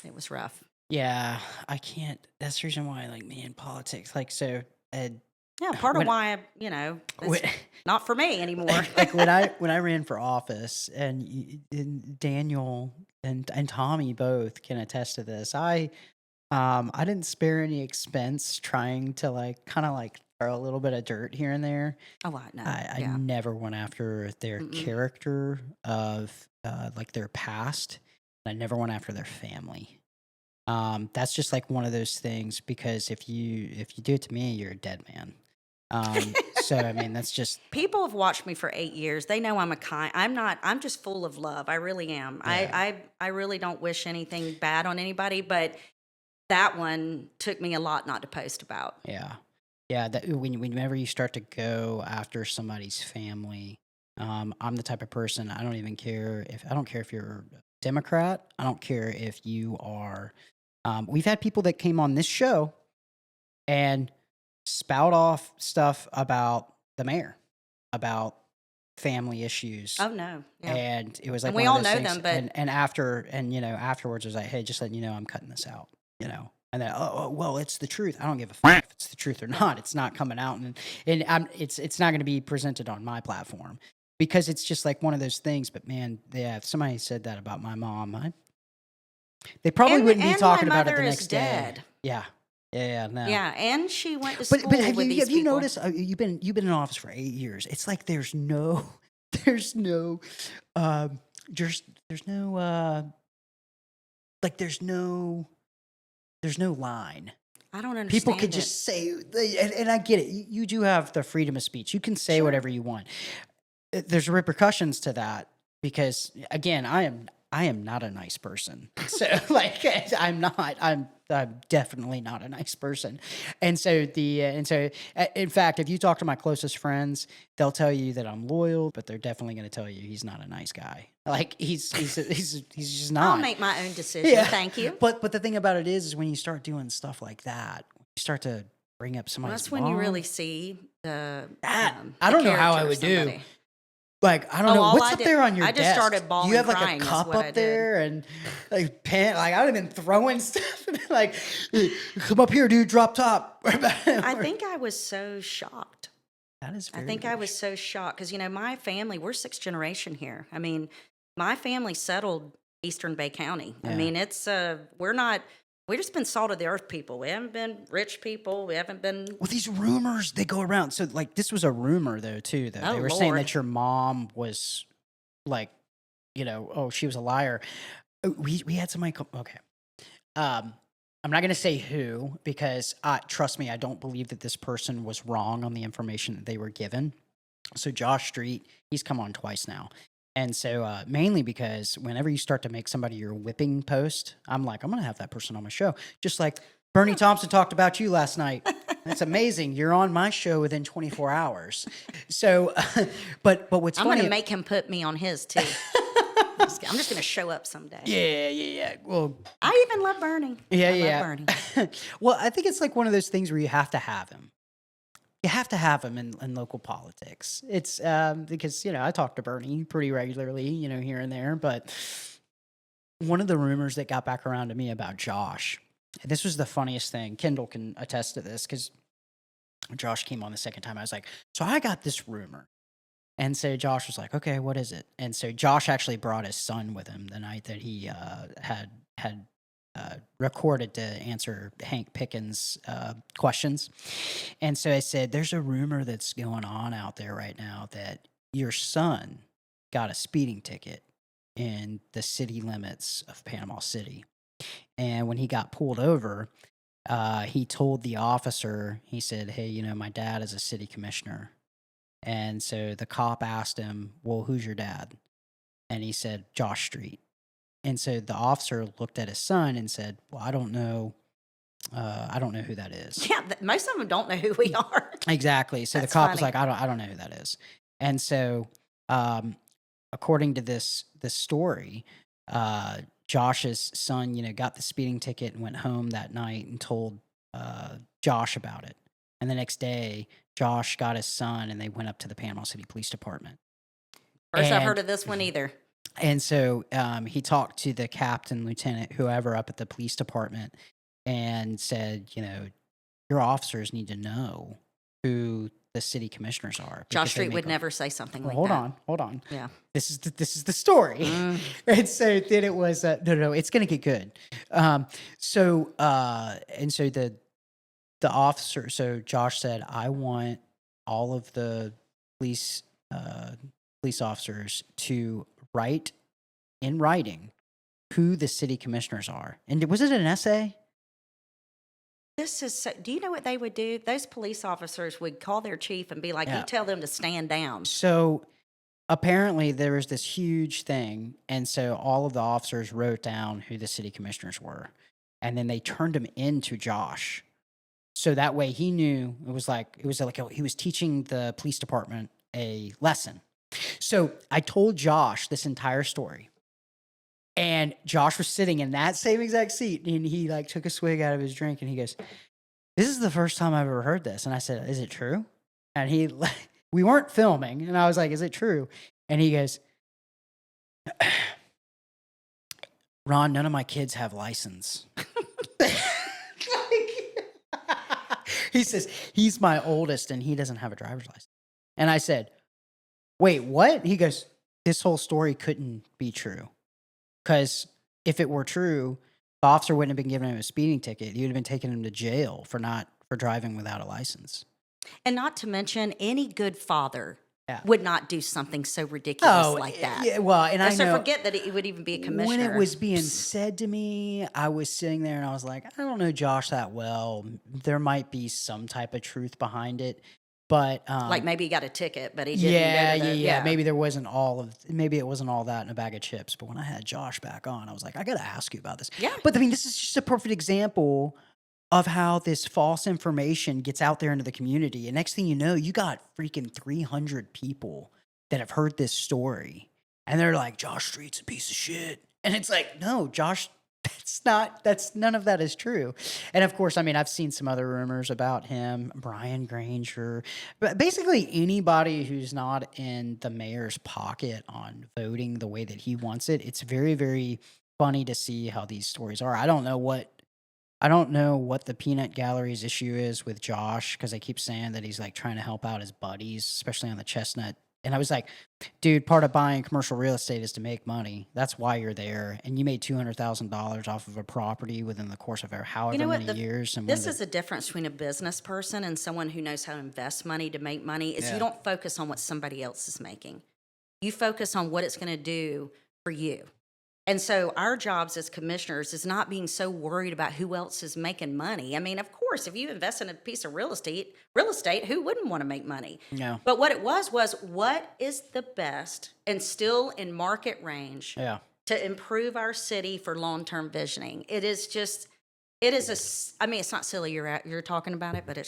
It was rough. Yeah, I can't. That's the reason why, like, me in politics, like, so, Yeah, part of when, why when, it's not for me anymore. like when I ran for office, and Daniel and Tommy both can attest to this. I didn't spare any expense trying to, like, kind of like throw a little bit of dirt here and there. Oh, I know. I Yeah. never went after their Mm-mm. character of like their past. I never went after their family. That's just like one of those things, because if you do it to me, you're a dead man. So I mean, that's just People have watched me for 8 years. They know I'm just full of love. I really am. yeah, I really don't wish anything bad on anybody, but that one took me a lot not to post about. yeah, yeah. That whenever you start to go after somebody's family, I'm the type of person, I don't care if you're a Democrat. I don't care if you are. We've had people that came on this show and spout off stuff about the mayor, about family issues. Oh no. Yeah. And it was like And we one of all those know things. them, but Afterwards, it was like, hey, just letting you know, I'm cutting this out. And then, well, it's the truth. I don't give a fuck if it's the truth or not. It's not coming out, and it's not going to be presented on my platform, because it's just like one of those things. But man, yeah, if somebody said that about my mom, they probably wouldn't be and talking my about it mother the is next day. dead. Yeah, no. Yeah, and she went to But school have with you these have you people. noticed, you've been in office for 8 years? It's like there's no there's no there's no like there's no line. I don't understand People could it. just say, and I get it. You do have the freedom of speech. You can say Sure. whatever you want. There's repercussions to that, because again, I am not a nice person. So like, I'm not. I'm definitely not a nice person. And so in fact, if you talk to my closest friends, they'll tell you that I'm loyal, but they're definitely going to tell you he's not a nice guy. Like he's just not. I'll make my own decision. Yeah. Thank you. But the thing about it is when you start doing stuff like that, you start to bring up Well, somebody's that's when you really mom. see the. That the I don't know how I character of would do. somebody. Like, I don't Oh, know all what's I up did- there on your I just desk. started Do bawling you have like crying a is cup what I up did. there and like pen? Like I would have been throwing stuff and like, come up here, dude, drop top. I think I was so shocked. that is. I Very think I was so shocked because, my family, we're 6th generation here. I mean, my family settled Eastern Bay County. I Yeah. mean, it's, we've just been salt of the earth people. We haven't been rich people. We haven't been. Well, these rumors, they go around. So like, this was a rumor though too. Though Oh, they were saying Lord. that your mom was like, she was a liar. We had somebody come. Okay. I'm not going to say who, because trust me, I don't believe that this person was wrong on the information that they were given. So Josh Street, he's come on twice now. And so mainly because whenever you start to make somebody your whipping post, I'm like, I'm going to have that person on my show. Just like Bernie Thompson talked about you last night. That's amazing. You're on my show within 24 hours. So, but what's I'm funny. going to make him put me on his too. I'm just going to show up someday. Yeah. Well, I even love Bernie. I love Bernie. Well, I think it's like one of those things where you have to have him. You have to have him in local politics. It's because, I talk to Bernie pretty regularly, here and there. But one of the rumors that got back around to me about Josh, this was the funniest thing. Kendall can attest to this because Josh came on the second time. I was like, so I got this rumor. And so Josh was like, okay, what is it? And so Josh actually brought his son with him the night that he had recorded to answer Hank Pickens' questions. And so I said, there's a rumor that's going on out there right now that your son got a speeding ticket in the city limits of Panama City. And when he got pulled over, he told the officer, he said, hey, my dad is a city commissioner. And so the cop asked him, well, who's your dad? And he said, Josh Street. And so the officer looked at his son and said, well, I don't know who that is. Yeah, most of them don't know who we are. Exactly. So That's the cop was funny. like, I don't know who that is. And so, according to this story, Josh's son, got the speeding ticket and went home that night and told Josh about it. And the next day, Josh got his son and they went up to the Panama City Police Department. First I've heard of this one either. And so he talked to the captain, lieutenant, whoever up at the police department and said, your officers need to know who the city commissioners are. Josh Street would never say something like hold that. Hold on. Yeah. This is the story. And so then it was, no, it's going to get good. So the officer, so Josh said, I want all of the police officers to write in writing who the city commissioners are. And was it an essay? This is do you know what they would do? Those police officers would call their chief and be like, you tell them to stand down. So apparently there was this huge thing. And so all of the officers wrote down who the city commissioners were. And then they turned them into Josh. So that way he knew he was teaching the police department a lesson. So I told Josh this entire story, and Josh was sitting in that same exact seat, and he took a swig out of his drink, and he goes, "This is the first time I've ever heard this." And I said, "Is it true?" And we weren't filming, and I was like, "Is it true?" And he goes, "Ron, none of my kids have license." He says, he's my oldest and he doesn't have a driver's license. And I said, wait, what? He goes, this whole story couldn't be true. Because if it were true, the officer wouldn't have been giving him a speeding ticket. He would have been taking him to jail for driving without a license. And not to mention, any good father would not do something so ridiculous like that. Yeah, well, and I know, forget that he would even be a commissioner. When it was being said to me, I was sitting there and I was like, I don't know Josh that well. There might be some type of truth behind it, but like maybe he got a ticket, but he didn't. Yeah. Maybe it wasn't all that in a bag of chips. But when I had Josh back on, I was like, I got to ask you about this. Yeah. But I mean, this is just a perfect example of how this false information gets out there into the community. And next thing you know, you got freaking 300 people that have heard this story. And they're like, Josh Street's a piece of shit. And it's like, no, Josh, none of that is true. And of course, I mean, I've seen some other rumors about him, Brian Granger, but basically anybody who's not in the mayor's pocket on voting the way that he wants it. It's very, very funny to see how these stories are. I don't know what the peanut gallery's issue is with Josh, because they keep saying that he's trying to help out his buddies, especially on the Chestnut. And I was like, dude, part of buying commercial real estate is to make money. That's why you're there. And you made $200,000 off of a property within the course of however many years. And this is a difference between a business person and someone who knows how to invest money to make money. Is you don't focus on what somebody else is making. You focus on what it's going to do for you. And so our jobs as commissioners is not being so worried about who else is making money. I mean, of course, if you invest in a piece of real estate, who wouldn't want to make money? No. But what it was what is the best and still in market range to improve our city for long-term visioning? It's not silly you're talking about it, but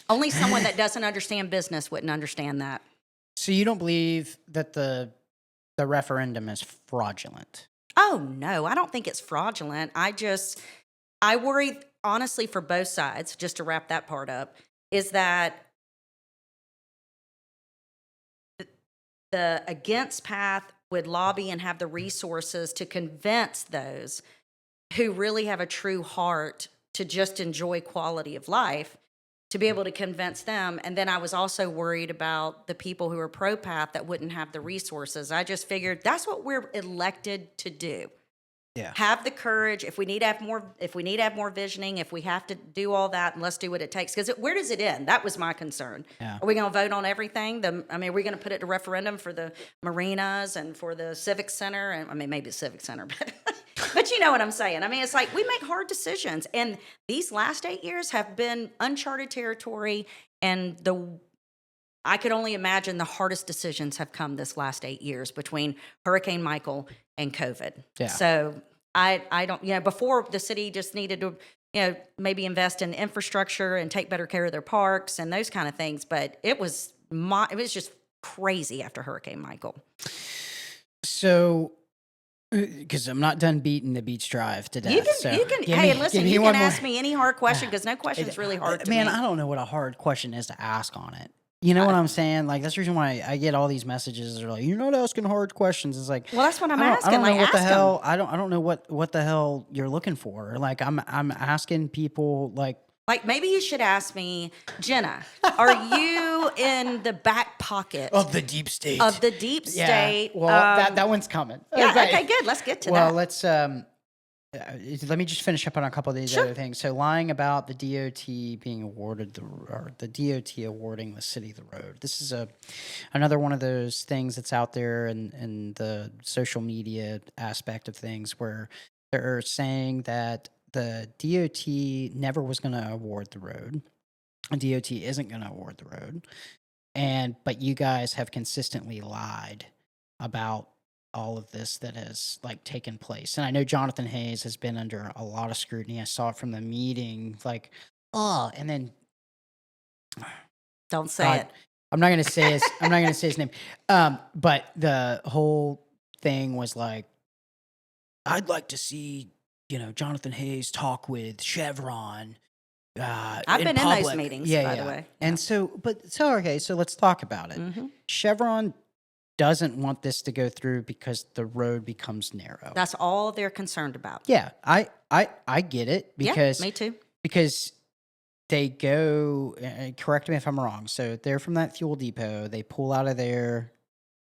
only someone that doesn't understand business wouldn't understand that. So you don't believe that the the referendum is fraudulent. Oh, no, I don't think it's fraudulent. I worry, honestly, for both sides, just to wrap that part up, is that the against path would lobby and have the resources to convince those who really have a true heart to just enjoy quality of life, to be able to convince them. And then I was also worried about the people who are pro path that wouldn't have the resources. I just figured that's what we're elected to do. Yeah. Have the courage. If we need to have more visioning, if we have to do all that, and let's do what it takes. Because where does it end? That was my concern. Yeah. Are we going to vote on everything? Are we going to put it to referendum for the marinas and for the Civic Center? And maybe the Civic Center, but you know what I'm saying. It's like we make hard decisions, and these last 8 years have been uncharted territory. And I could only imagine the hardest decisions have come this last 8 years between Hurricane Michael and COVID. Yeah. So I don't, before the city just needed to, maybe invest in infrastructure and take better care of their parks and those kind of things. But it was just crazy after Hurricane Michael. So, because I'm not done beating the beach drive to death. You can ask me any hard question, because no question is really hard to me. Man, I don't know what a hard question is to ask on it. You know what I'm saying? Like, that's the reason why I get all these messages that are like, "You're not asking hard questions." It's like, well, that's what I'm asking. I don't know what the ask hell. 'em. I don't know what the hell you're looking for. Like, I'm asking people like maybe you should ask me, Jenna, are you in the back pocket of the deep state? Of the deep state. Well, that one's coming. Yeah. Okay. Good. Let's get to that. Well, let's let me just finish up on a couple of these other things. So, lying about the DOT being awarded the DOT awarding the city the road. This is another one of those things that's out there in the social media aspect of things, where they're saying that the DOT never was going to award the road. DOT isn't going to award the road, but you guys have consistently lied about all of this that has taken place. And I know Jonathan Hayes has been under a lot of scrutiny. I saw it from the meeting, and then don't say it. I'm not gonna say his name. But the whole thing was like, I'd like to see, Jonathan Hayes talk with Chevron. I've been in those meetings, by the way. And so let's talk about it. Mm-hmm. Chevron doesn't want this to go through because the road becomes narrow. That's all they're concerned about. Yeah, I get it, because me too. Because they go, correct me if I'm wrong. So they're from that fuel depot. They pull out of there.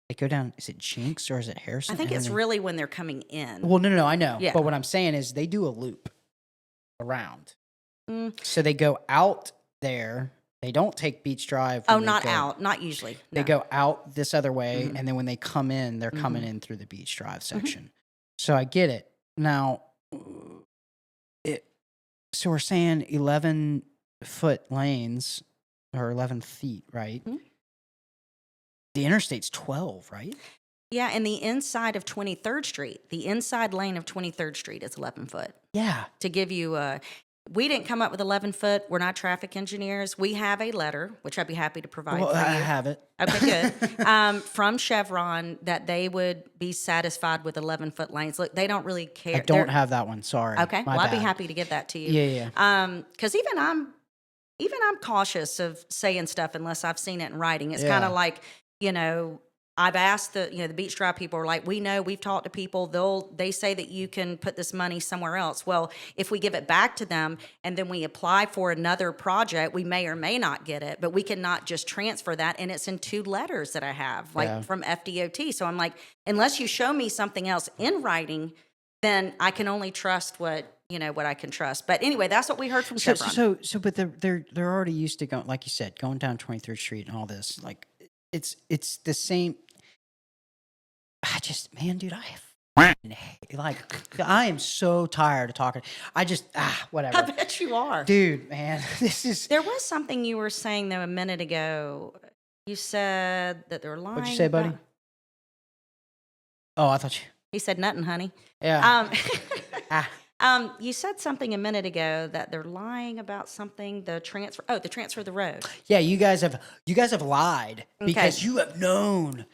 They go down. Is it Jinx or is it Harrison? I think it's really when they're coming in. Well, no, I know. Yeah. But what I'm saying is they do a loop around. Mm. So they go out there. They don't take Beach Drive. Not usually. No. They go out this other way, Mm-hmm. and then when they come in, they're coming in through the Beach Drive section. Mm-hmm. So I get it. Now, so we're saying 11-foot lanes, or 11 feet, right? Mm-hmm. The interstate's 12, right? Yeah, and the inside of 23rd Street, the inside lane of 23rd Street is 11 foot. Yeah. To give you we didn't come up with 11 foot. We're not traffic engineers. We have a letter, which I'd be happy to provide for you. I have it. Okay, good. From Chevron, that they would be satisfied with 11-foot lanes. Look, they don't really care. I don't have that one. Sorry. Okay, My I'd be bad. happy to get that to you. Yeah. Because even I'm cautious of saying stuff unless I've seen it in writing. It's kind of like, I've asked the Beach Drive people are like, we've talked to people, they say that you can put this money somewhere else. Well, if we give it back to them and then we apply for another project, we may or may not get it, but we cannot just transfer that. And it's in 2 letters that I have, from FDOT. So I'm like, unless you show me something else in writing, then I can only trust what I can trust. But anyway, that's what we heard from Chevron. But they're already used to going, like you said, going down 23rd Street and all this. Like, it's the same. Dude, I am so tired of talking. Whatever. I bet you are. Dude, man, There was something you were saying, though, a minute ago. You said that they're lying. What'd you say, buddy? Oh, I thought you. He said nothing, honey. Yeah. You said something a minute ago that they're lying about something. The transfer. Oh, the transfer of the road. Yeah, you guys have lied Okay. because you've known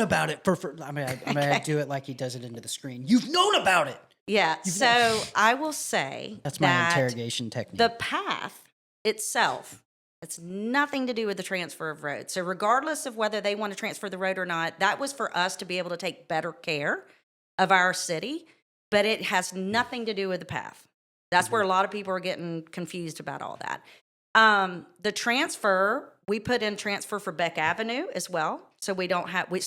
about it I'm gonna Okay. do it like he does it into the screen. You've known about it. Yeah. You've known. So I will say That's my that interrogation the technique. path itself, it's nothing to do with the transfer of road. So regardless of whether they want to transfer the road or not, that was for us to be able to take better care of our city, but it has nothing to do with the path. That's where a lot of people are getting confused about all that. The transfer, we put in transfer for Beck Avenue as well. So we don't have, we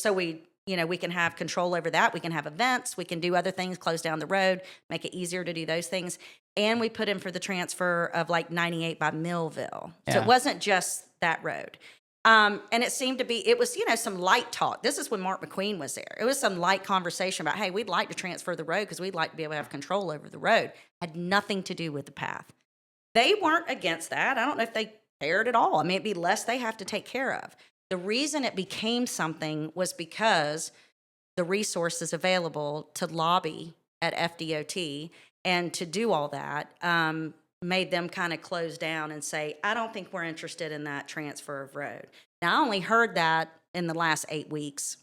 can have control over that. We can have events. We can do other things, close down the road, make it easier to do those things. And we put in for the transfer of like 98 by Millville. So Yeah. it wasn't just that road. And it seemed to be, it was, some light talk. This is when Mark McQueen was there. It was some light conversation about, hey, we'd like to transfer the road because we'd like to be able to have control over the road. Had nothing to do with the path. They weren't against that. I don't know if they cared at all. I mean, it'd be less they have to take care of. The reason it became something was because the resources available to lobby at FDOT and to do all that made them kind of close down and say, I don't think we're interested in that transfer of road. Now, I only heard that in the last 8 weeks,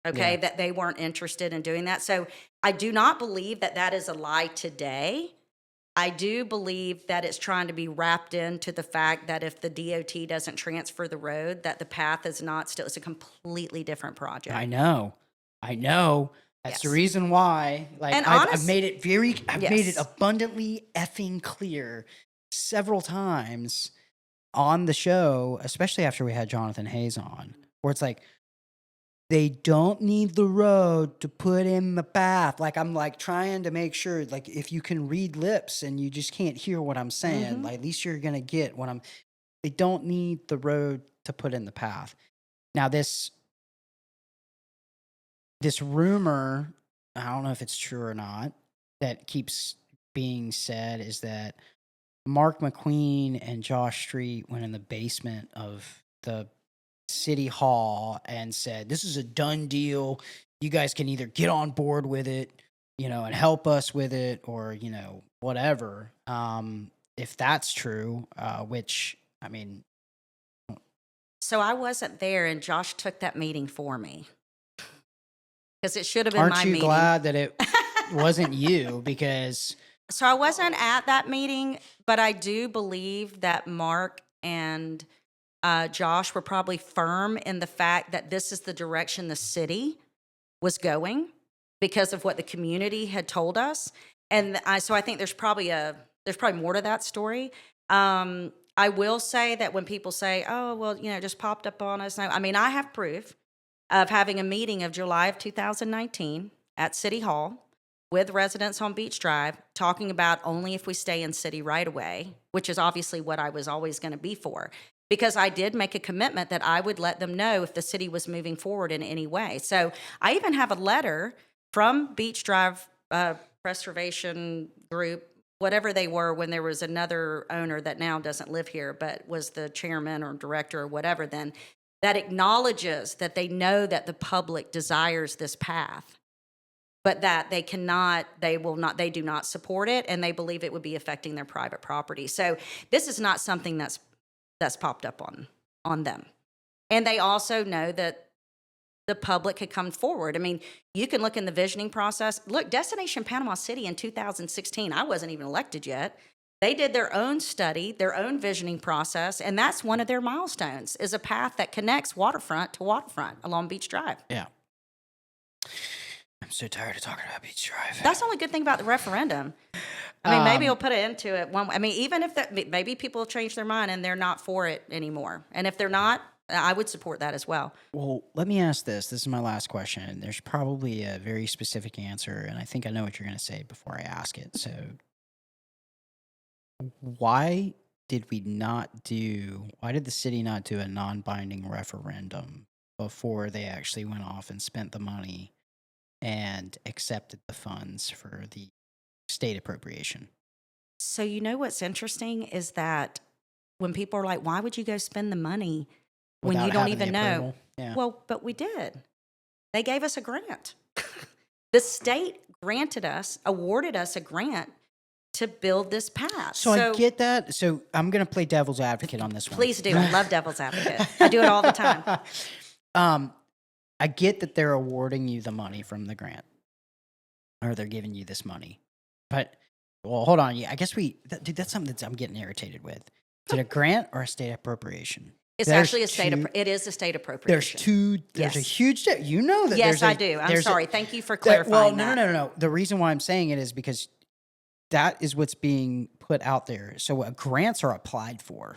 okay, Yeah. that they weren't interested in doing that. So I do not believe that that is a lie today. I do believe that it's trying to be wrapped into the fact that if the DOT doesn't transfer the road, that the path is not still, it's a completely different project. I know. That's the Yes. reason why. Like And I've made it Yes. abundantly effing clear several times on the show, especially after we had Jonathan Hayes on, where it's like they don't need the road to put in the path. Like I'm like trying to make sure, like if you can read lips and you just can't hear what I'm saying, like at least you're gonna get what I'm. They don't need the road to put in the path. Now this rumor, I don't know if it's true or not, that keeps being said is that Mark McQueen and Josh Street went in the basement of the city hall and said, "This is a done deal. You guys can either get on board with it, and help us with it, or whatever." If that's true, which I mean, So I wasn't there, and Josh took that meeting for me because it should have been aren't my you meeting. glad that it wasn't you? Because So I wasn't at that meeting, but I do believe that Mark and Josh were probably firm in the fact that this is the direction the city was going because of what the community had told us. And so I think there's probably more to that story. I will say that when people say, "Oh, well, just popped up on us," I mean, I have proof of having a meeting of July of 2019 at City Hall with residents on Beach Drive talking about only if we stay in city right away, which is obviously what I was always going to be for, because I did make a commitment that I would let them know if the city was moving forward in any way. So I even have a letter from Beach Drive Preservation Group, whatever they were, when there was another owner that now doesn't live here, but was the chairman or director or whatever then, that acknowledges that they know that the public desires this path, but that they do not support it, and they believe it would be affecting their private property. So this is not something that's popped up on them. And they also know that the public had come forward. I mean, you can look in the visioning process. Look, Destination Panama City in 2016, I wasn't even elected yet. They did their own study, their own visioning process, and that's one of their milestones, is a path that connects waterfront to waterfront along Beach Drive. yeah. I'm so tired of talking about Beach Drive. That's the only good thing about the referendum. I mean, maybe we'll put it into it. I mean, even if maybe people have changed their mind and they're not for it anymore. And if they're not, I would support that as well. Well, let me ask this. This is my last question. There's probably a very specific answer, and I think I know what you're going to say before I ask it. So, why did the city not do a non-binding referendum before they actually went off and spent the money and accepted the funds for the state appropriation? So, what's interesting is that when people are like, why would you go spend the money when Without you don't having the even know? approval? Yeah. Well, but we did. They gave us a grant. The state awarded us a grant to build this path. So I get that. So I'm going to play devil's advocate on this one. Please do. I love devil's advocate. I do it all the time. I get that they're awarding you the money from the grant, or they're giving you this money. But, well, hold on. Yeah, I guess dude, that's something that I'm getting irritated with. Is it a grant or a state appropriation? It's actually it is a state appropriation. There's a huge, you know that Yes, there's I do. I'm sorry. Thank you for clarifying that. No. The reason why I'm saying it is because that is what's being put out there. So grants are applied for.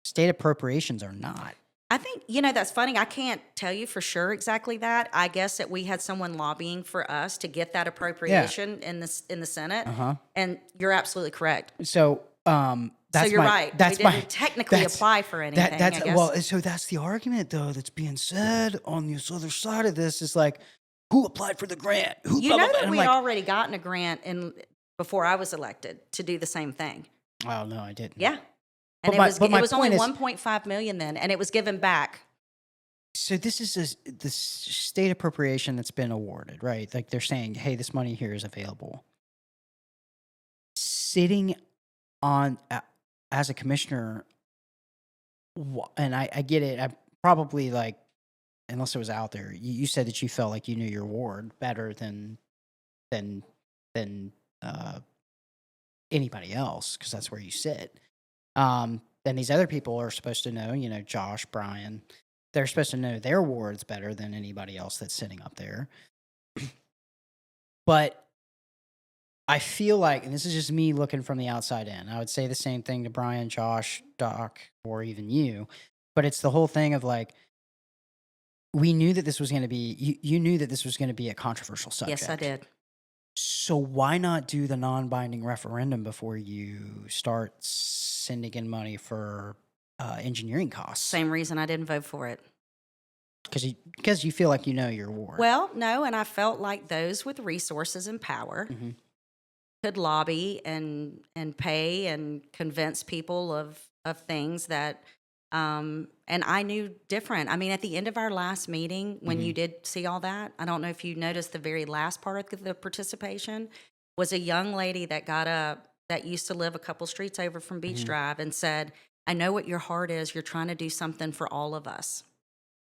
State appropriations are not. I think, that's funny. I can't tell you for sure exactly that. I guess that we had someone lobbying for us to get that appropriation in the Senate. And you're absolutely correct. So, that's you're right. We didn't technically apply for anything, I guess. Well, so that's the argument, though, that's being said on this other side of this is like, who applied for the grant? That we'd already gotten a grant before I was elected to do the same thing. Oh, no, I didn't. Yeah. And it was only $1.5 million then, and it was given back. So this is the state appropriation that's been awarded, right? Like they're saying, hey, this money here is available. Sitting on as a commissioner, and I get it. I probably unless it was out there, you said that you felt like you knew your ward better than anybody else because that's where you sit. Then these other people are supposed to know, Josh, Brian, they're supposed to know their wards better than anybody else that's sitting up there. But I feel like, and this is just me looking from the outside in, I would say the same thing to Brian, Josh, Doc, or even you, but it's the whole thing of we knew that this was going to be, you knew that this was going to be a controversial subject. Yes, I did. So why not do the non-binding referendum before you start sending in money for engineering costs? Same reason I didn't vote for it. Because you feel like you know your ward. Well, no, and I felt like those with resources and power could lobby and pay and convince people of things that, and I knew different. I mean, at the end of our last meeting, when you did see all that, I don't know if you noticed the very last part of the participation was a young lady that got up that used to live a couple streets over from Beach Drive and said, I know what your heart is. You're trying to do something for all of us.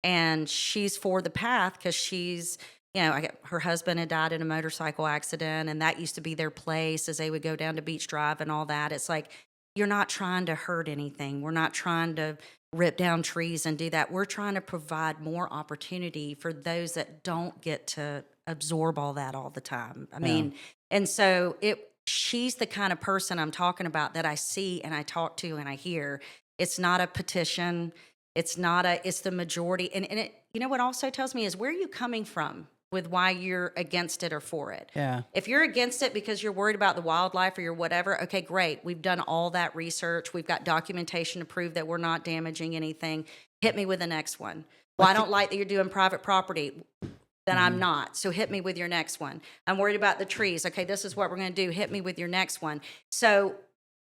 And she's for the path because she's, her husband had died in a motorcycle accident, and that used to be their place as they would go down to Beach Drive and all that. It's like, you're not trying to hurt anything. We're not trying to rip down trees and do that. We're trying to provide more opportunity for those that don't get to absorb all that all the time. I mean, and so she's the kind of person I'm talking about that I see and I talk to and I hear. It's not a petition. It's the majority. And it, what also tells me is where are you coming from with why you're against it or for it? Yeah. If you're against it because you're worried about the wildlife or you're whatever, okay, great. We've done all that research. We've got documentation to prove that we're not damaging anything. Hit me with the next one. Well, I don't like that you're doing private property. Then I'm not. So hit me with your next one. I'm worried about the trees. Okay, this is what we're going to do. Hit me with your next one. So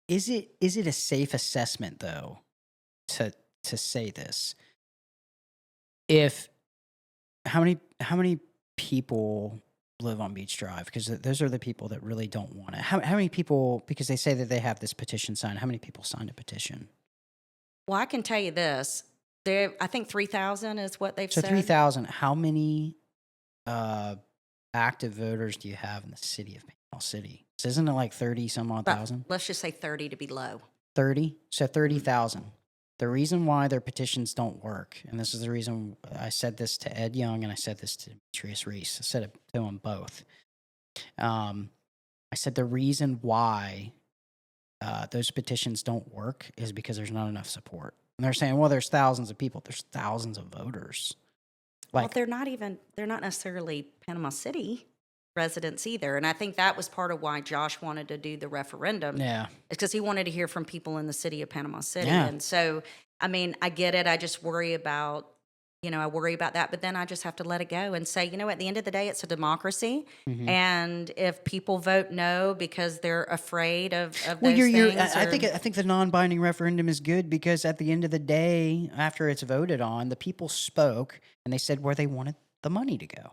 is it a safe assessment though to say this? If how many people live on Beach Drive? Because those are the people that really don't want it. How many people, because they say that they have this petition signed, how many people signed a petition? Well, I can tell you this. I think 3,000 is what they've said. So 3,000. How many active voters do you have in the city of Panama City? So isn't it like 30 some odd thousand? Let's just say 30 to be low. 30? So 30,000. The reason why their petitions don't work, and this is the reason I said this to Ed Young and I said this to Demetrius Reese. I said it to them both. I said the reason why those petitions don't work is because there's not enough support. And they're saying, well, there's thousands of people. There's thousands of voters. Well, they're not necessarily Panama City residents either. And I think that was part of why Josh wanted to do the referendum. Yeah. It's because he wanted to hear from people in the city of Panama City. Yeah. And so, I mean, I get it. I just worry about, that. But then I just have to let it go and say, at the end of the day, it's a democracy. And if people vote no because they're afraid of those things. I think the non-binding referendum is good because at the end of the day, after it's voted on, the people spoke and they said where they wanted the money to go.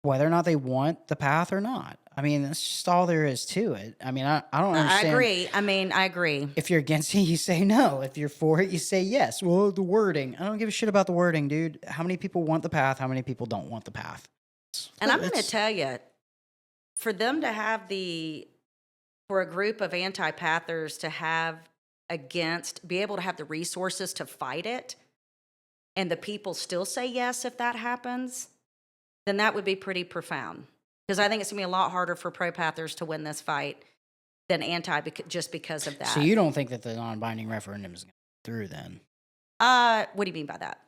whether or not they want the path or not. I mean, that's just all there is to it. I mean, I don't I understand. agree. I mean, I agree. If you're against it, you say no. If you're for it, you say yes. Well, the wording. I don't give a shit about the wording, dude. How many people want the path? How many people don't want the path? And I'm going to It's tell you, for them to have for a group of anti-pathers to be able to have the resources to fight it, and the people still say yes if that happens, then that would be pretty profound. Because I think it's going to be a lot harder for pro-pathers to win this fight than just because of that. So you don't think that the non-binding referendum is going to go through then? What do you mean by that?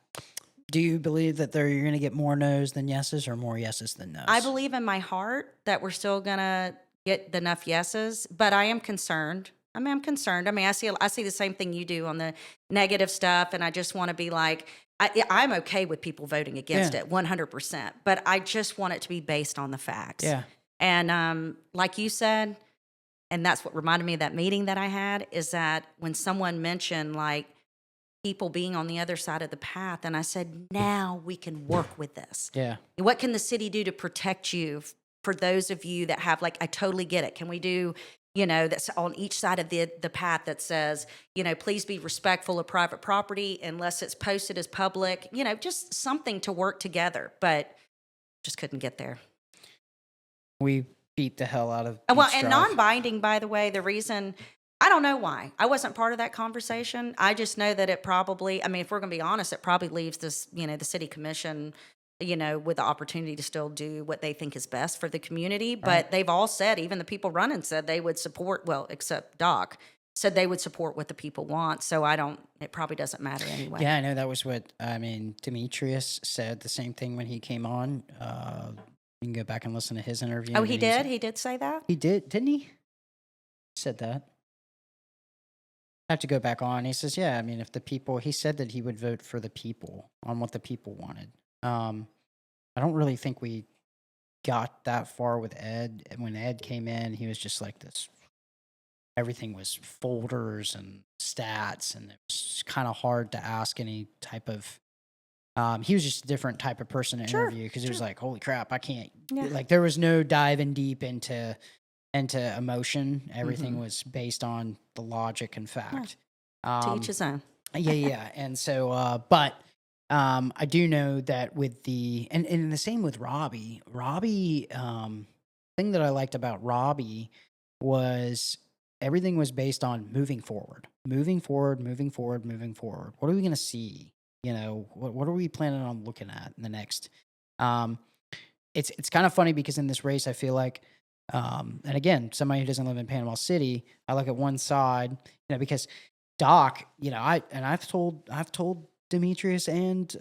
Do you believe that you're going to get more no's than yeses or more yeses than no's? I believe in my heart that we're still going to get enough yeses, but I am concerned. I'm concerned. I mean, I see the same thing you do on the negative stuff, and I just want to be like, I'm okay with people voting against it 100%, but I just want it to be based on the facts. Yeah. And like you said, and that's what reminded me of that meeting that I had, is that when someone mentioned like people being on the other side of the path, and I said, now we can work with this. Yeah. What can the city do to protect you for those of you that have, like, I totally get it. Can we do, that's on each side of the path that says, please be respectful of private property unless it's posted as public, just something to work together, but just couldn't get there. We beat the hell out of Well, Beach and Drive. non-binding, by the way, the reason, I don't know why. I wasn't part of that conversation. I just know that it probably, I mean, if we're going to be honest, it probably leaves this, the city commission, with the opportunity to still do what they think is best for the community. But Right. they've all said, even the people running said they would support, well, except Doc, said they would support what the people want. So it probably doesn't matter anyway. Yeah, I know that was what, Demetrius said the same thing when he came on. You can go back and listen to his interview. Oh, he did? He did say that? He did, didn't he? Said that. I have to go back on. He says, yeah, I mean, he said that he would vote for the people on what the people wanted. I don't really think we got that far with Ed. And when Ed came in, he was just like this. Everything was folders and stats, and it was kind of hard to ask any type of. He was just a different type of person to interview because he was like, "Holy crap, I can't!" Yeah. Like there was no diving deep into emotion. Everything was based on the logic and fact. To each his own. Yeah. And so, but I do know that with and the same with Robbie. Robbie, thing that I liked about Robbie was everything was based on moving forward. What are we going to see? What are we planning on looking at in the next? It's kind of funny because in this race, I feel like, and again, somebody who doesn't live in Panama City, I look at one side, because Doc, I've told Demetrius and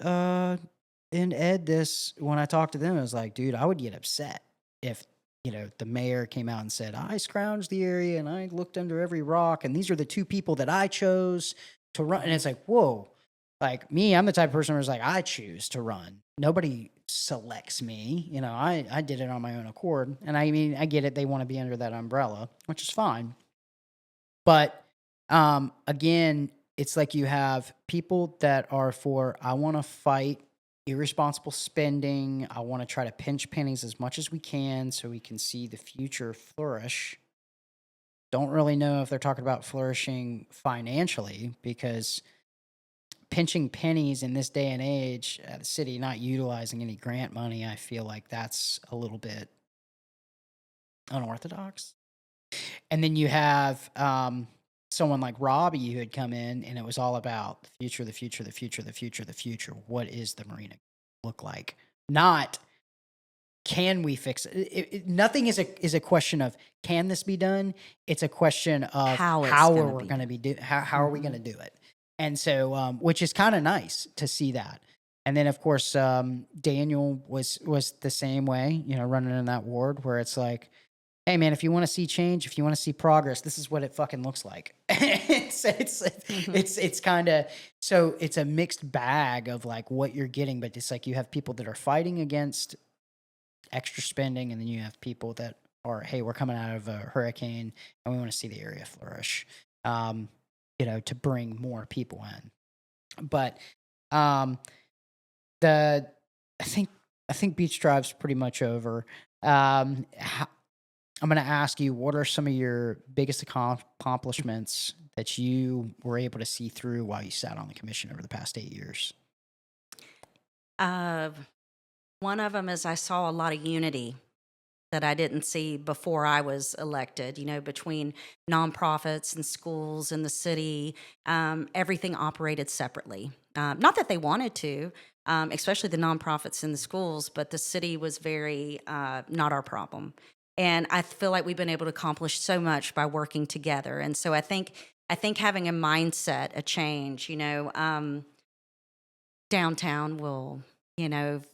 Ed this when I talked to them. I was like, dude, I would get upset if the mayor came out and said, I scrounged the area and I looked under every rock, and these are the two people that I chose to run. And it's like, whoa, like me, I'm the type of person who's like, I choose to run. Nobody selects me. I did it on my own accord. And I mean, I get it. They want to be under that umbrella, which is fine. But again, it's like you have people that are for, I want to fight irresponsible spending. I want to try to pinch pennies as much as we can so we can see the future flourish. Don't really know if they're talking about flourishing financially, because pinching pennies in this day and age, the city not utilizing any grant money, I feel like that's a little bit unorthodox. And then you have someone like Robbie who had come in, and it was all about the future. What is the marina look like? Not can we fix it? Nothing is a question of can this be done. It's a question of how are we going to be how are we going to do it? And so, which is kind of nice to see that. And then, of course, Daniel was the same way, running in that ward where it's like, hey, man, if you want to see change, if you want to see progress, this is what it fucking looks like. It's kind of, so it's a mixed bag of like what you're getting, but it's like you have people that are fighting against extra spending, and then you have people that are, hey, we're coming out of a hurricane and we want to see the area flourish, to bring more people in. But I think I think beach drive's pretty much over. Ho I'm gonna ask you, what are some of your biggest accomplishments that you were able to see through while you sat on the commission over the past 8 years? Uh, One of them is I saw a lot of unity that I didn't see before I was elected, between nonprofits and schools and the city. Everything operated separately. Not that they wanted to, especially the nonprofits and the schools, but the city was very not our problem. And I feel like we've been able to accomplish so much by working together. And so I think having a mindset, a change, downtown will,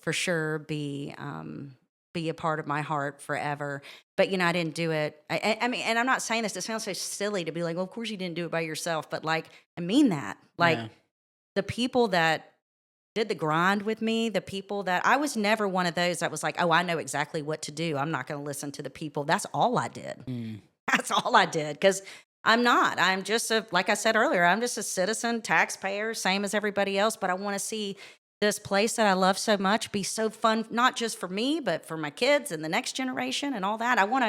for sure be a part of my heart forever. But I didn't do it. I mean, and I'm not saying this. It sounds so silly to be like, well, of course you didn't do it by yourself. But like, I mean that. Like Yeah. the people that did the grind with me, the people that I was never one of those that was like, oh, I know exactly what to do. I'm not going to listen to the people. That's all I did. Mm. That's all I did because I'm not. I'm just like I said earlier, I'm just a citizen, taxpayer, same as everybody else. But I want to see this place that I love so much be so fun, not just for me, but for my kids and the next generation and all that. I want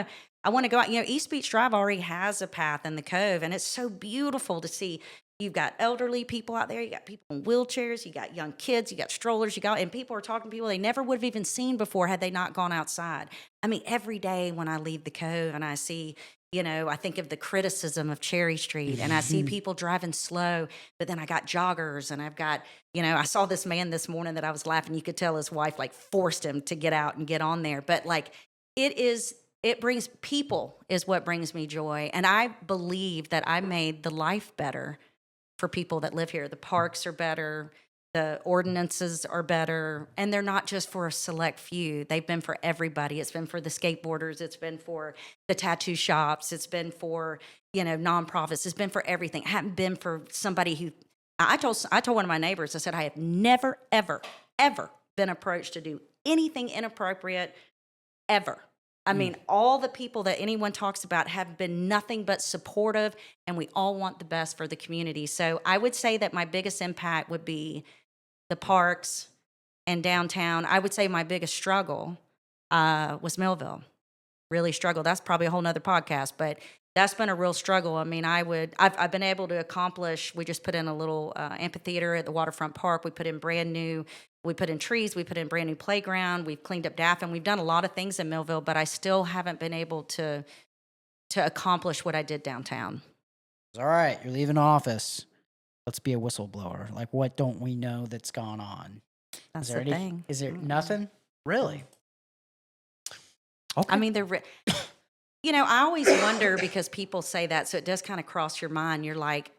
to go out. East Beach Drive already has a path in the cove, and it's so beautiful to see. You've got elderly people out there. You got people in wheelchairs. You got young kids. You got strollers. And people are talking to people they never would have even seen before had they not gone outside. I mean, every day when I leave the cove and I see, I think of the criticism of Cherry Street and I see people driving slow, but then I got joggers and I've got, I saw this man this morning that I was laughing. You could tell his wife like forced him to get out and get on there. But like it brings people is what brings me joy. And I believe that I made the life better for people that live here. The parks are better. The ordinances are better, and they're not just for a select few. They've been for everybody. It's been for the skateboarders. It's been for the tattoo shops. It's been for, nonprofits. It's been for everything. It hasn't been for somebody who I told one of my neighbors, I said, I have never, ever, ever been approached to do anything inappropriate ever. I mean, all the people that anyone talks about have been nothing but supportive, and we all want the best for the community. So I would say that my biggest impact would be the parks and downtown. I would say my biggest struggle was Millville. Really struggled. That's probably a whole nother podcast, but that's been a real struggle. I mean, I've been able to accomplish. We just put in a little amphitheater at the waterfront park. We put in we put in trees. We put in brand new playground. We've cleaned up DAF, and we've done a lot of things in Millville. But I still haven't been able to accomplish what I did downtown. All right, you're leaving office. Let's be a whistleblower. Like, what don't we know that's gone on? That's Is there the thing. Is there nothing? Really? Okay. I mean, I always wonder because people say that, so it does kind of cross your mind. You're like,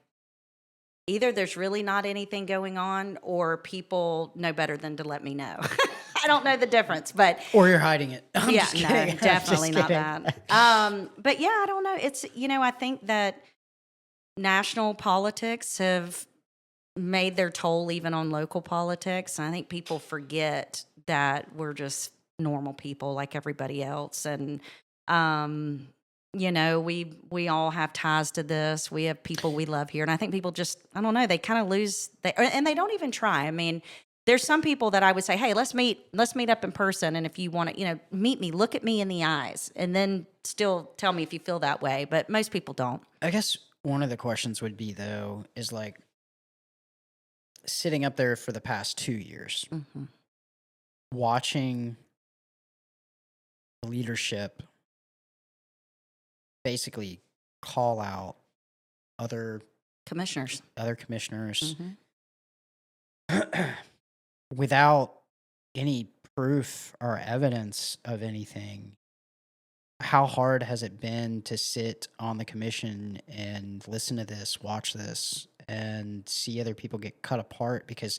either there's really not anything going on, or people know better than to let me know. I don't know the difference, but or you're hiding it. I'm yeah, just no, kidding. I'm definitely just not kidding. that. But yeah, I don't know. It's I think that national politics have made their toll even on local politics. And I think people forget that we're just normal people like everybody else. And, we all have ties to this. We have people we love here. And I think people just, I don't know, they kind of and they don't even try. I mean, there's some people that I would say, hey, let's meet up in person. And if you want to, meet me, look at me in the eyes and then still tell me if you feel that way. But most people don't. I guess one of the questions would be, though, is like sitting up there for the past 2 years, watching the leadership basically call out other Commissioners. without any proof or evidence of anything. How hard has it been to sit on the commission and listen to this, watch this, and see other people get cut apart? Because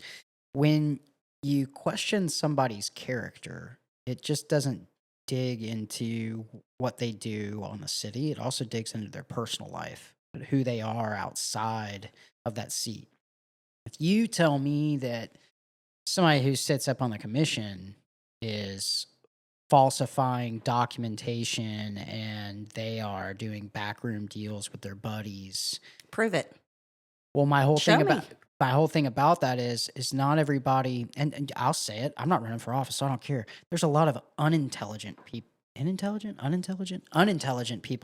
when you question somebody's character, it just doesn't dig into what they do on the city. It also digs into their personal life, who they are outside of that seat. If you tell me that somebody who sits up on the commission is falsifying documentation and they are doing backroom deals with their buddies, Prove it. well, my whole Show thing me. about my whole thing about that is not everybody, and I'll say it. I'm not running for office, so I don't care. There's a lot of unintelligent people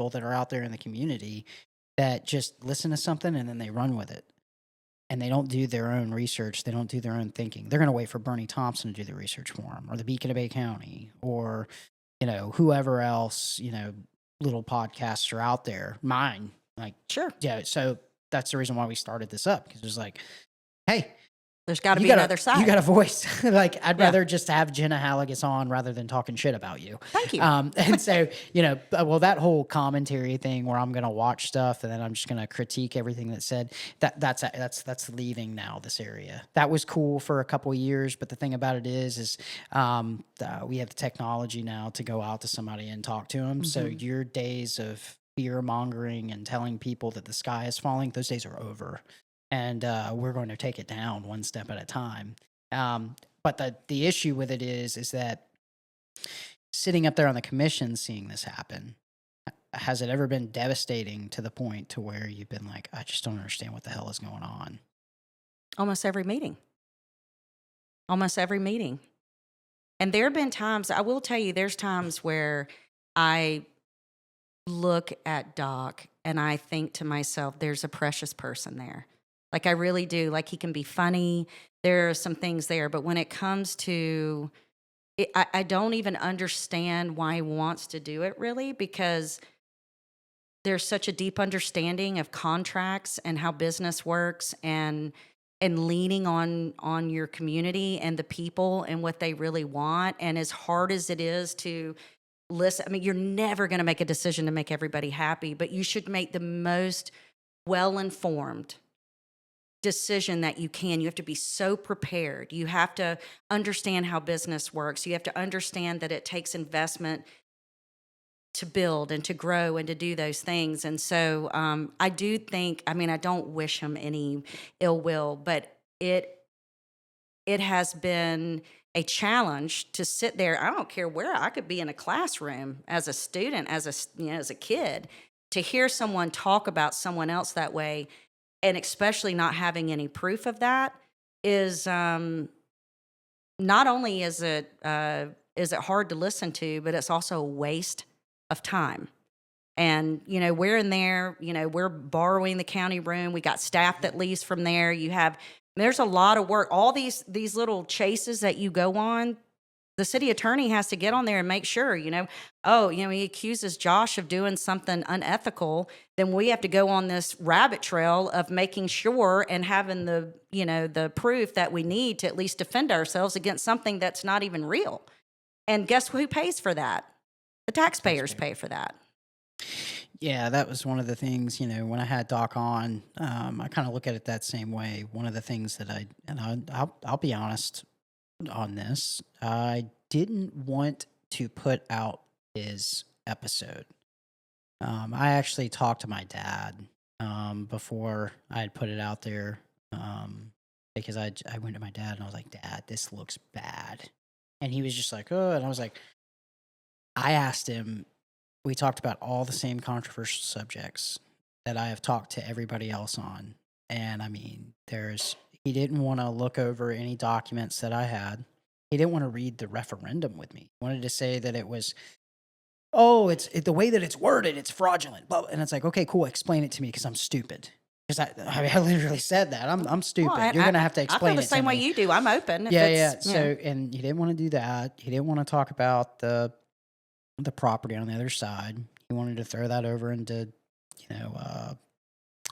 that are out there in the community that just listen to something and then they run with it. And they don't do their own research. They don't do their own thinking. They're going to wait for Bernie Thompson to do the research for them, or the Beacon of Bay County, or whoever else little podcasts are out there. Mine, like, Sure. yeah. So that's the reason why we started this up, because it was like, hey, There's got to you be got another side. You got a voice. Like, I'd Yeah. rather just have Jenna Haligas on rather than talking shit about you. Thank you. And so, well, that whole commentary thing where I'm going to watch stuff and then I'm just going to critique everything that's said, that's leaving now, this area. That was cool for a couple of years, but the thing about it is we have the technology now to go out to somebody and talk to them. So your days of fear-mongering and telling people that the sky is falling, those days are over. And we're going to take it down one step at a time. But the issue with it is that sitting up there on the commission, seeing this happen, has it ever been devastating to the point to where you've been like, I just don't understand what the hell is going on? Almost every meeting. Almost every meeting. And there have been times, I will tell you, there's times where I look at Doc and I think to myself, there's a precious person there. Like, I really do. Like, he can be funny. There are some things there. But when it comes to it, I don't even understand why he wants to do it, really, because there's such a deep understanding of contracts and how business works, and leaning on your community and the people and what they really want. And as hard as it is to listen, I mean, you're never going to make a decision to make everybody happy, but you should make the most well-informed decision that you can. You have to be so prepared. You have to understand how business works. You have to understand that it takes investment to build and to grow and to do those things. And so I do think, I mean, I don't wish him any ill will, but it has been a challenge to sit there. I don't care where I could be in a classroom as a student, as a kid, to hear someone talk about someone else that way, and especially not having any proof of that, is not only is it hard to listen to, but it's also a waste of time. And we're in there, we're borrowing the county room. We got staff that leaves from there. There's a lot of work. All these little chases that you go on, the city attorney has to get on there and make sure, he accuses Josh of doing something unethical. Then we have to go on this rabbit trail of making sure and having the proof that we need to at least defend ourselves against something that's not even real. And guess who pays for that? The taxpayers pay for that. Yeah, that was one of the things, when I had Doc on, I kind of look at it that same way. One of the things that I'll be honest on this, I didn't want to put out his episode. I actually talked to my dad before I had put it out there, because I went to my dad and I was like, Dad, this looks bad. And he was just like, oh, and I was like, I asked him, we talked about all the same controversial subjects that I have talked to everybody else on. And I mean, he didn't want to look over any documents that I had. He didn't want to read the referendum with me. He wanted to say that it was, it's the way that it's worded, it's fraudulent. And it's like, okay, cool. Explain it to me, because I'm stupid. Because I literally said that. I'm stupid. Well, You're going to have to explain it to me. I feel the same way you do. I'm open. Yeah. So, and he didn't want to do that. He didn't want to talk about the property on the other side. He wanted to throw that over into,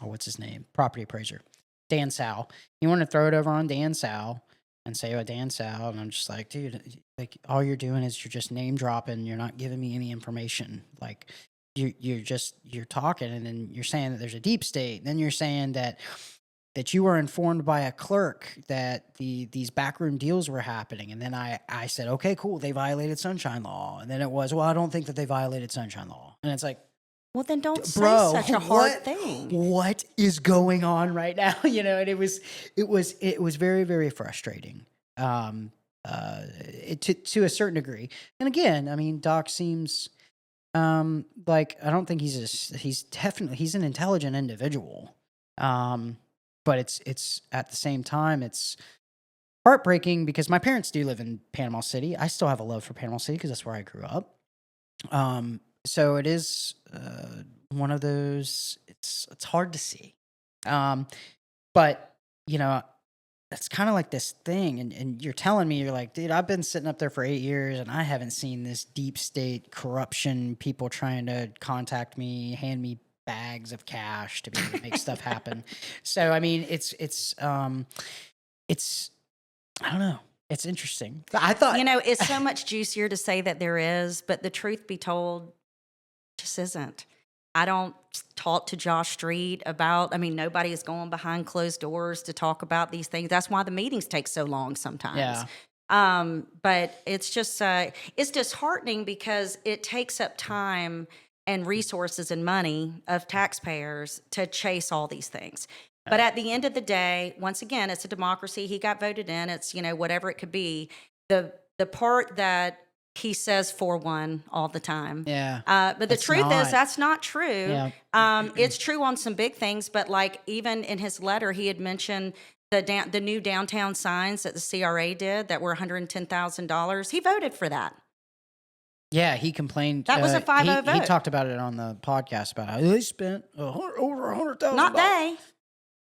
what's his name? Property appraiser, Dan Sal. He wanted to throw it over on Dan Sal and say, oh, Dan Sal. And I'm just like, dude, like, all you're doing is you're just name dropping. You're not giving me any information. Like, you're talking, and then you're saying that there's a deep state. Then you're saying that you were informed by a clerk that these backroom deals were happening. And then I said, okay, cool, they violated sunshine law. And then it was, well, I don't think that they violated sunshine law. And it's like, well, then don't say such a hard thing. What is going on right now? And it was very, very frustrating. To a certain degree. And again, I mean, Doc seems like, I don't think he's an intelligent individual. but it's at the same time, it's heartbreaking because my parents do live in Panama City. I still have a love for Panama City because that's where I grew up. So it is one of those. It's hard to see, but you know, that's kind of like this thing. And you're telling me, you're like, dude, I've been sitting up there for 8 years, and I haven't seen this deep state corruption. People trying to contact me, hand me bags of cash to be able to make stuff happen. So I mean, it's I don't know. It's interesting. I thought, It's so much juicier to say that there is, but the truth be told, just isn't. I don't talk to Josh Street about, nobody is going behind closed doors to talk about these things. That's why the meetings take so long sometimes. yeah, But it's just, it's disheartening because it takes up time and resources and money of taxpayers to chase all these things. But at the end of the day, once again, it's a democracy. He got voted in. It's, whatever it could be. The part that he says 4-1 all the time. yeah. But the That's truth is not. that's not true. Yeah. It's true on some big things, but like even in his letter, he had mentioned the new downtown signs that the CRA did that were $110,000. He voted for that. Yeah, he complained. That was a 5-0 He vote. talked about it on the podcast about how they spent over $100,000. Not they.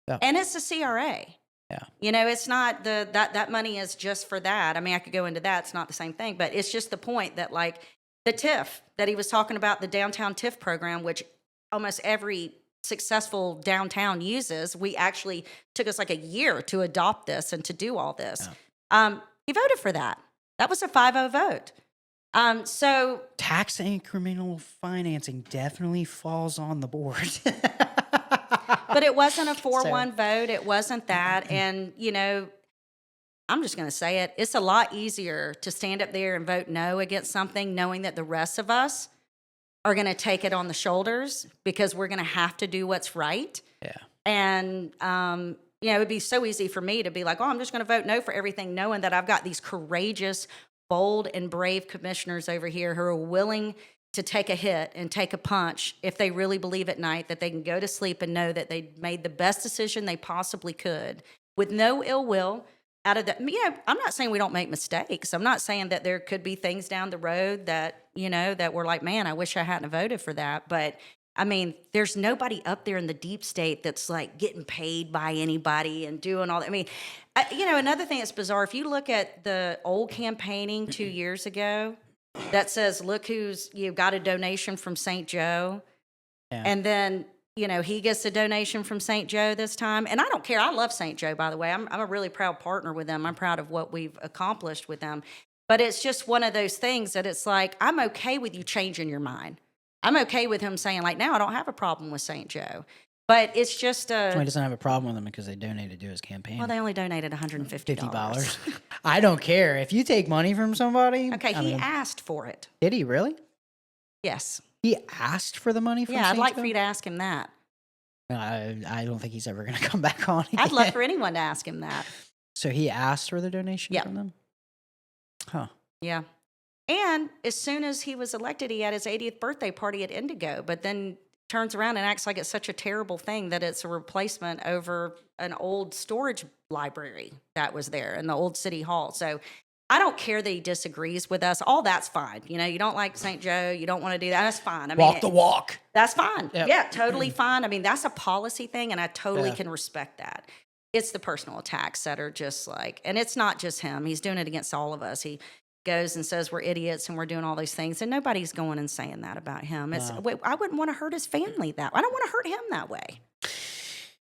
Yeah. And it's the CRA. Yeah. It's not that money is just for that. I could go into that. It's not the same thing, but it's just the point that like the TIF that he was talking about, the downtown TIF program, which almost every successful downtown uses. We actually took us like a year to adopt this and to do all this. Yeah. He voted for that. That was a 5-0 vote. So Tax incremental financing definitely falls on the board. but it wasn't a 4-1 vote. It wasn't that. And, I'm just going to say it. It's a lot easier to stand up there and vote no against something, knowing that the rest of us are going to take it on the shoulders because we're going to have to do what's right. Yeah. And, it would be so easy for me to be like, oh, I'm just going to vote no for everything, knowing that I've got these courageous, bold, and brave commissioners over here who are willing to take a hit and take a punch if they really believe at night that they can go to sleep and know that they made the best decision they possibly could with no ill will out of that. I'm not saying we don't make mistakes. I'm not saying that there could be things down the road that, that we're like, man, I wish I hadn't voted for that. But there's nobody up there in the deep state that's like getting paid by anybody and doing all that. Another thing that's bizarre, if you look at the old campaigning 2 years ago, that says, look who's, you got a donation from St. Joe. Yeah. And then, he gets a donation from St. Joe this time. And I don't care. I love St. Joe, by the way. I'm a really proud partner with them. I'm proud of what we've accomplished with them. But it's just one of those things that it's like, I'm okay with you changing your mind. I'm okay with him saying, like, now I don't have a problem with St. Joe. But it's just He doesn't have a problem with them because they donated to his campaign. well, they only donated $150. $50. I don't care. If you take money from somebody. Okay, he asked for it. Did he really? Yes. He asked for the money from Yeah, I'd St. like Joe? for you to ask him that. I don't think he's ever going to come back on again. I'd love for anyone to ask him that. So he asked for the donation Yep. from them? Huh. Yeah. And as soon as he was elected, he had his 80th birthday party at Indigo, but then turns around and acts like it's such a terrible thing that it's a replacement over an old storage library that was there in the old city hall. So I don't care that he disagrees with us. All that's fine. You don't like St. Joe. You don't want to do that. That's fine. Walk the walk. That's fine. Yep. Yeah, totally fine. That's a policy thing, and I totally Yeah. can respect that. It's the personal attacks that are just like, and it's not just him. He's doing it against all of us. He goes and says we're idiots and we're doing all these things, and nobody's going and saying that about him. I wouldn't want to hurt his family that way. I don't want to hurt him that way.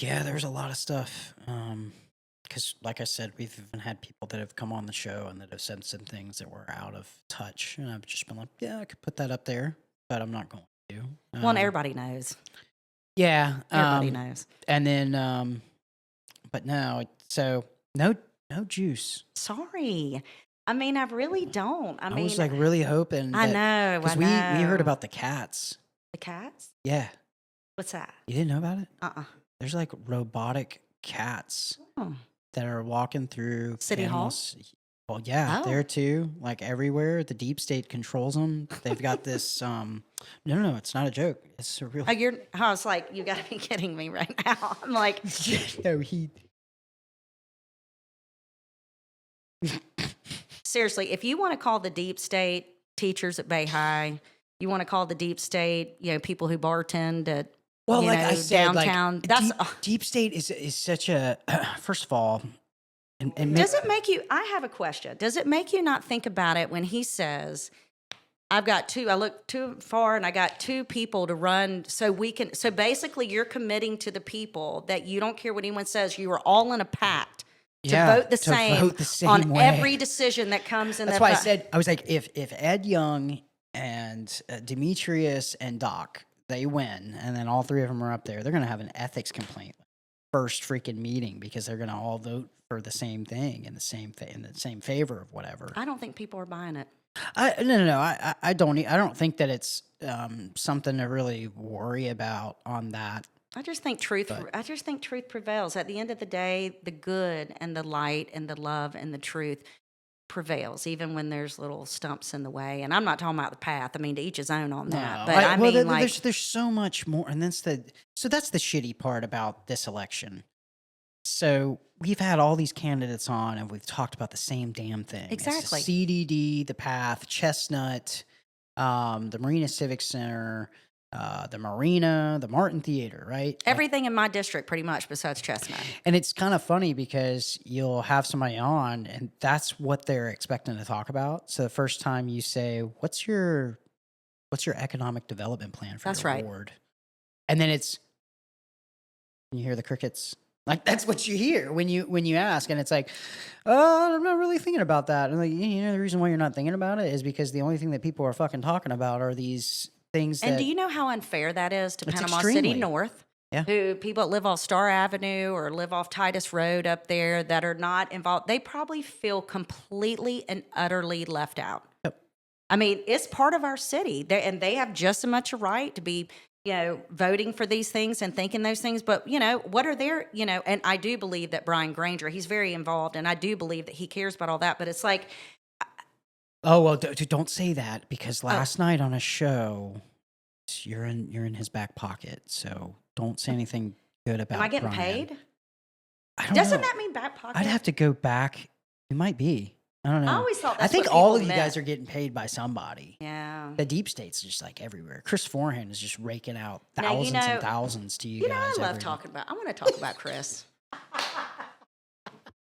Yeah, there's a lot of stuff. Because, like I said, we've even had people that have come on the show and that have said some things that were out of touch. And I've just been like, yeah, I could put that up there, but I'm not going to. Well, and everybody knows. Yeah. Everybody knows. And then, but no, so no juice. Sorry. I really don't. I was like really hoping. I know. Because we heard about the cats. The cats? Yeah. What's that? You didn't know about it? Uh-uh. There's like robotic cats Oh. that are walking through City Hall? Well, yeah, there Oh. too, like everywhere, the deep state controls them. They've got this. No, it's not a joke. It's a real. Oh, I was like, you got to be kidding me right now. I'm like, No, he. seriously, if you want to call the deep state teachers at Bay High, you want to call the deep state, people who bartend at, Well, like I said, like downtown. That's deep state is such a. First of all, and does it make you? I have a question. Does it make you not think about it when he says, I look too far and I got two people to run so we can, so basically you're committing to the people that you don't care what anyone says. You are all in a pact to vote the same on way. every decision that comes in. That's why I said, I was like, if Ed Young and Demetrius and Doc, they win, and then all three of them are up there, they're going to have an ethics complaint first freaking meeting because they're going to all vote for the same thing in the same favor of whatever. I don't think people are buying it. No. I don't think that it's something to really worry about on that. I just think truth prevails. At the end of the day, the good and the light and the love and the truth prevails, even when there's little stumps in the way. And I'm not talking about the path. I mean, to each his own on that. But I mean, there's so much more, and that's the shitty part about this election. So we've had all these candidates on, and we've talked about the same damn thing. Exactly. It's the CDD, the Path, Chestnut, the Marina Civic Center, the Marina, the Martin Theater, right? Everything in my district, pretty much, besides Chestnut. And it's kind of funny because you'll have somebody on, and that's what they're expecting to talk about. So the first time you say, "What's your economic development plan for your ward?" And then you hear the crickets. Like that's what you hear when you ask, and it's like, I'm not really thinking about that. And like, the reason why you're not thinking about it is because the only thing that people are fucking talking about are these things. And do you know how unfair that is to Panama extremely. City North? Yeah. Who people that live off Star Avenue or live off Titus Road up there that are not involved, they probably feel completely and utterly left out. Yep. I mean, it's part of our city, and they have just as much a right to be, voting for these things and thinking those things. But, what are their, and I do believe that Brian Granger, he's very involved, and I do believe that he cares about all that. But it's like, oh, well, don't say that, because last night on a show, you're in his back pocket. So don't say anything good about. Am I getting Brian. paid? I don't Doesn't know. that mean back pocket? I'd have to go back. You might be. I don't know. I always thought that's I think what all people of you meant. guys are getting paid by somebody. Yeah. The deep state's just like everywhere. Chris Forehand is just raking out Now, thousands and thousands to you guys. I love talking about. I want to talk about Chris. I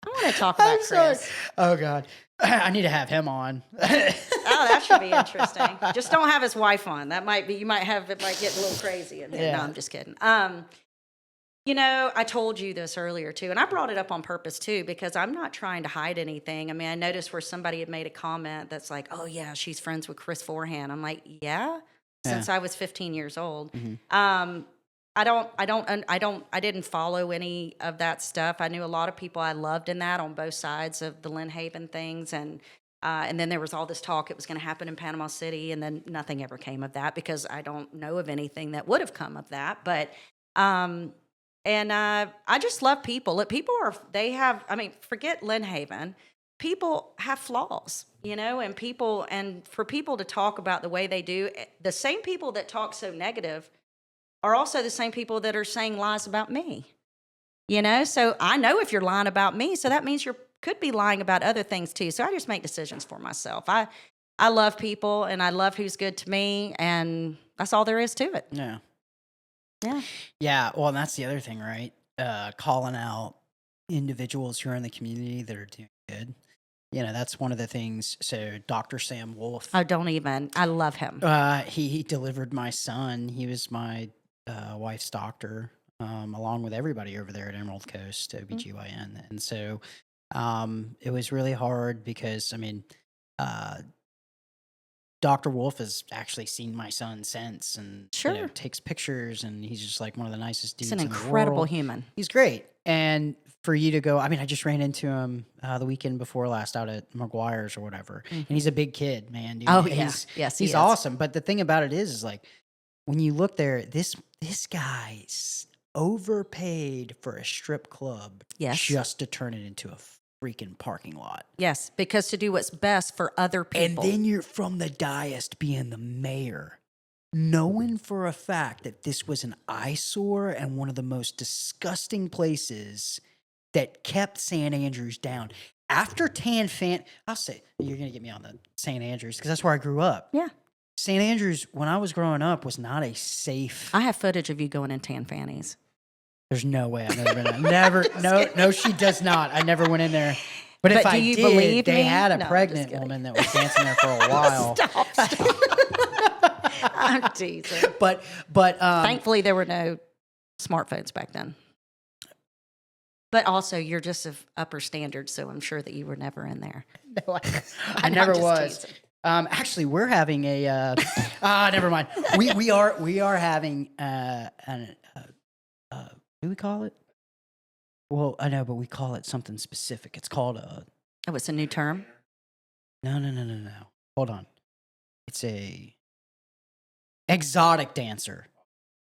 want to talk about Chris. Oh God, I need to have him on. Oh, that should be interesting. Just don't have his wife on. That might be. You might have it. Might get a little crazy in there. Yeah. No, I'm just kidding. I told you this earlier too, and I brought it up on purpose too because I'm not trying to hide anything. I mean, I noticed where somebody had made a comment that's like, "Oh yeah, she's friends with Chris Forehand." I'm like, "Yeah," since I was 15 years old. Mm-hmm. I didn't follow any of that stuff. I knew a lot of people I loved in that on both sides of the Lynn Haven things, and then there was all this talk it was going to happen in Panama City, and then nothing ever came of that because I don't know of anything that would have come of that. But I just love people. Look, forget Lynn Haven. People have flaws, and for people to talk about the way they do, the same people that talk so negative are also the same people that are saying lies about me. So I know if you're lying about me, so that means you could be lying about other things too. So I just make decisions for myself. I love people and I love who's good to me, and that's all there is to it. Yeah. Yeah. Yeah. Well, and that's the other thing, right? Calling out individuals who are in the community that are doing good. That's one of the things. So Dr. Sam Wolf. Oh, don't even. I love him. He delivered my son. He was my wife's doctor, along with everybody over there at Emerald Coast, OBGYN. And so it was really hard because, Dr. Wolf has actually seen my son since and takes pictures, and he's just like one of the nicest dudes He's an in the incredible world. human. He's great. And for you to go, I just ran into him the weekend before last out at McGuire's or whatever. And he's a big kid, man. Dude. Oh, yeah. Yes, he he's is. awesome. But the thing about it is like, when you look there, this guy's overpaid for a strip club Yes. just to turn it into a freaking parking lot. Yes, because to do what's best for other people. And then you're from the dais being the mayor, knowing for a fact that this was an eyesore and one of the most disgusting places that kept St. Andrews down. After I'll say, you're going to get me on the St. Andrews because that's where I grew up. Yeah. St. Andrews, when I was growing up, was not a safe. I have footage of you going in tan fannies. There's no way I've never been in. Never. No, she does not. I never went in there. But if do I you did, believe they me? had a No, I'm pregnant just woman that was dancing there for a while. Stop. I'm teasing. But Thankfully, there were no smartphones back then. But also, you're just of upper standard, so I'm sure that you were never in there. No, I I'm never just was. teasing. Actually, we're having a. Never mind. We are having what do we call it? Well, I know, but we call it something specific. It's called a. Oh, it's a new term? No. Hold on. It's a exotic dancer.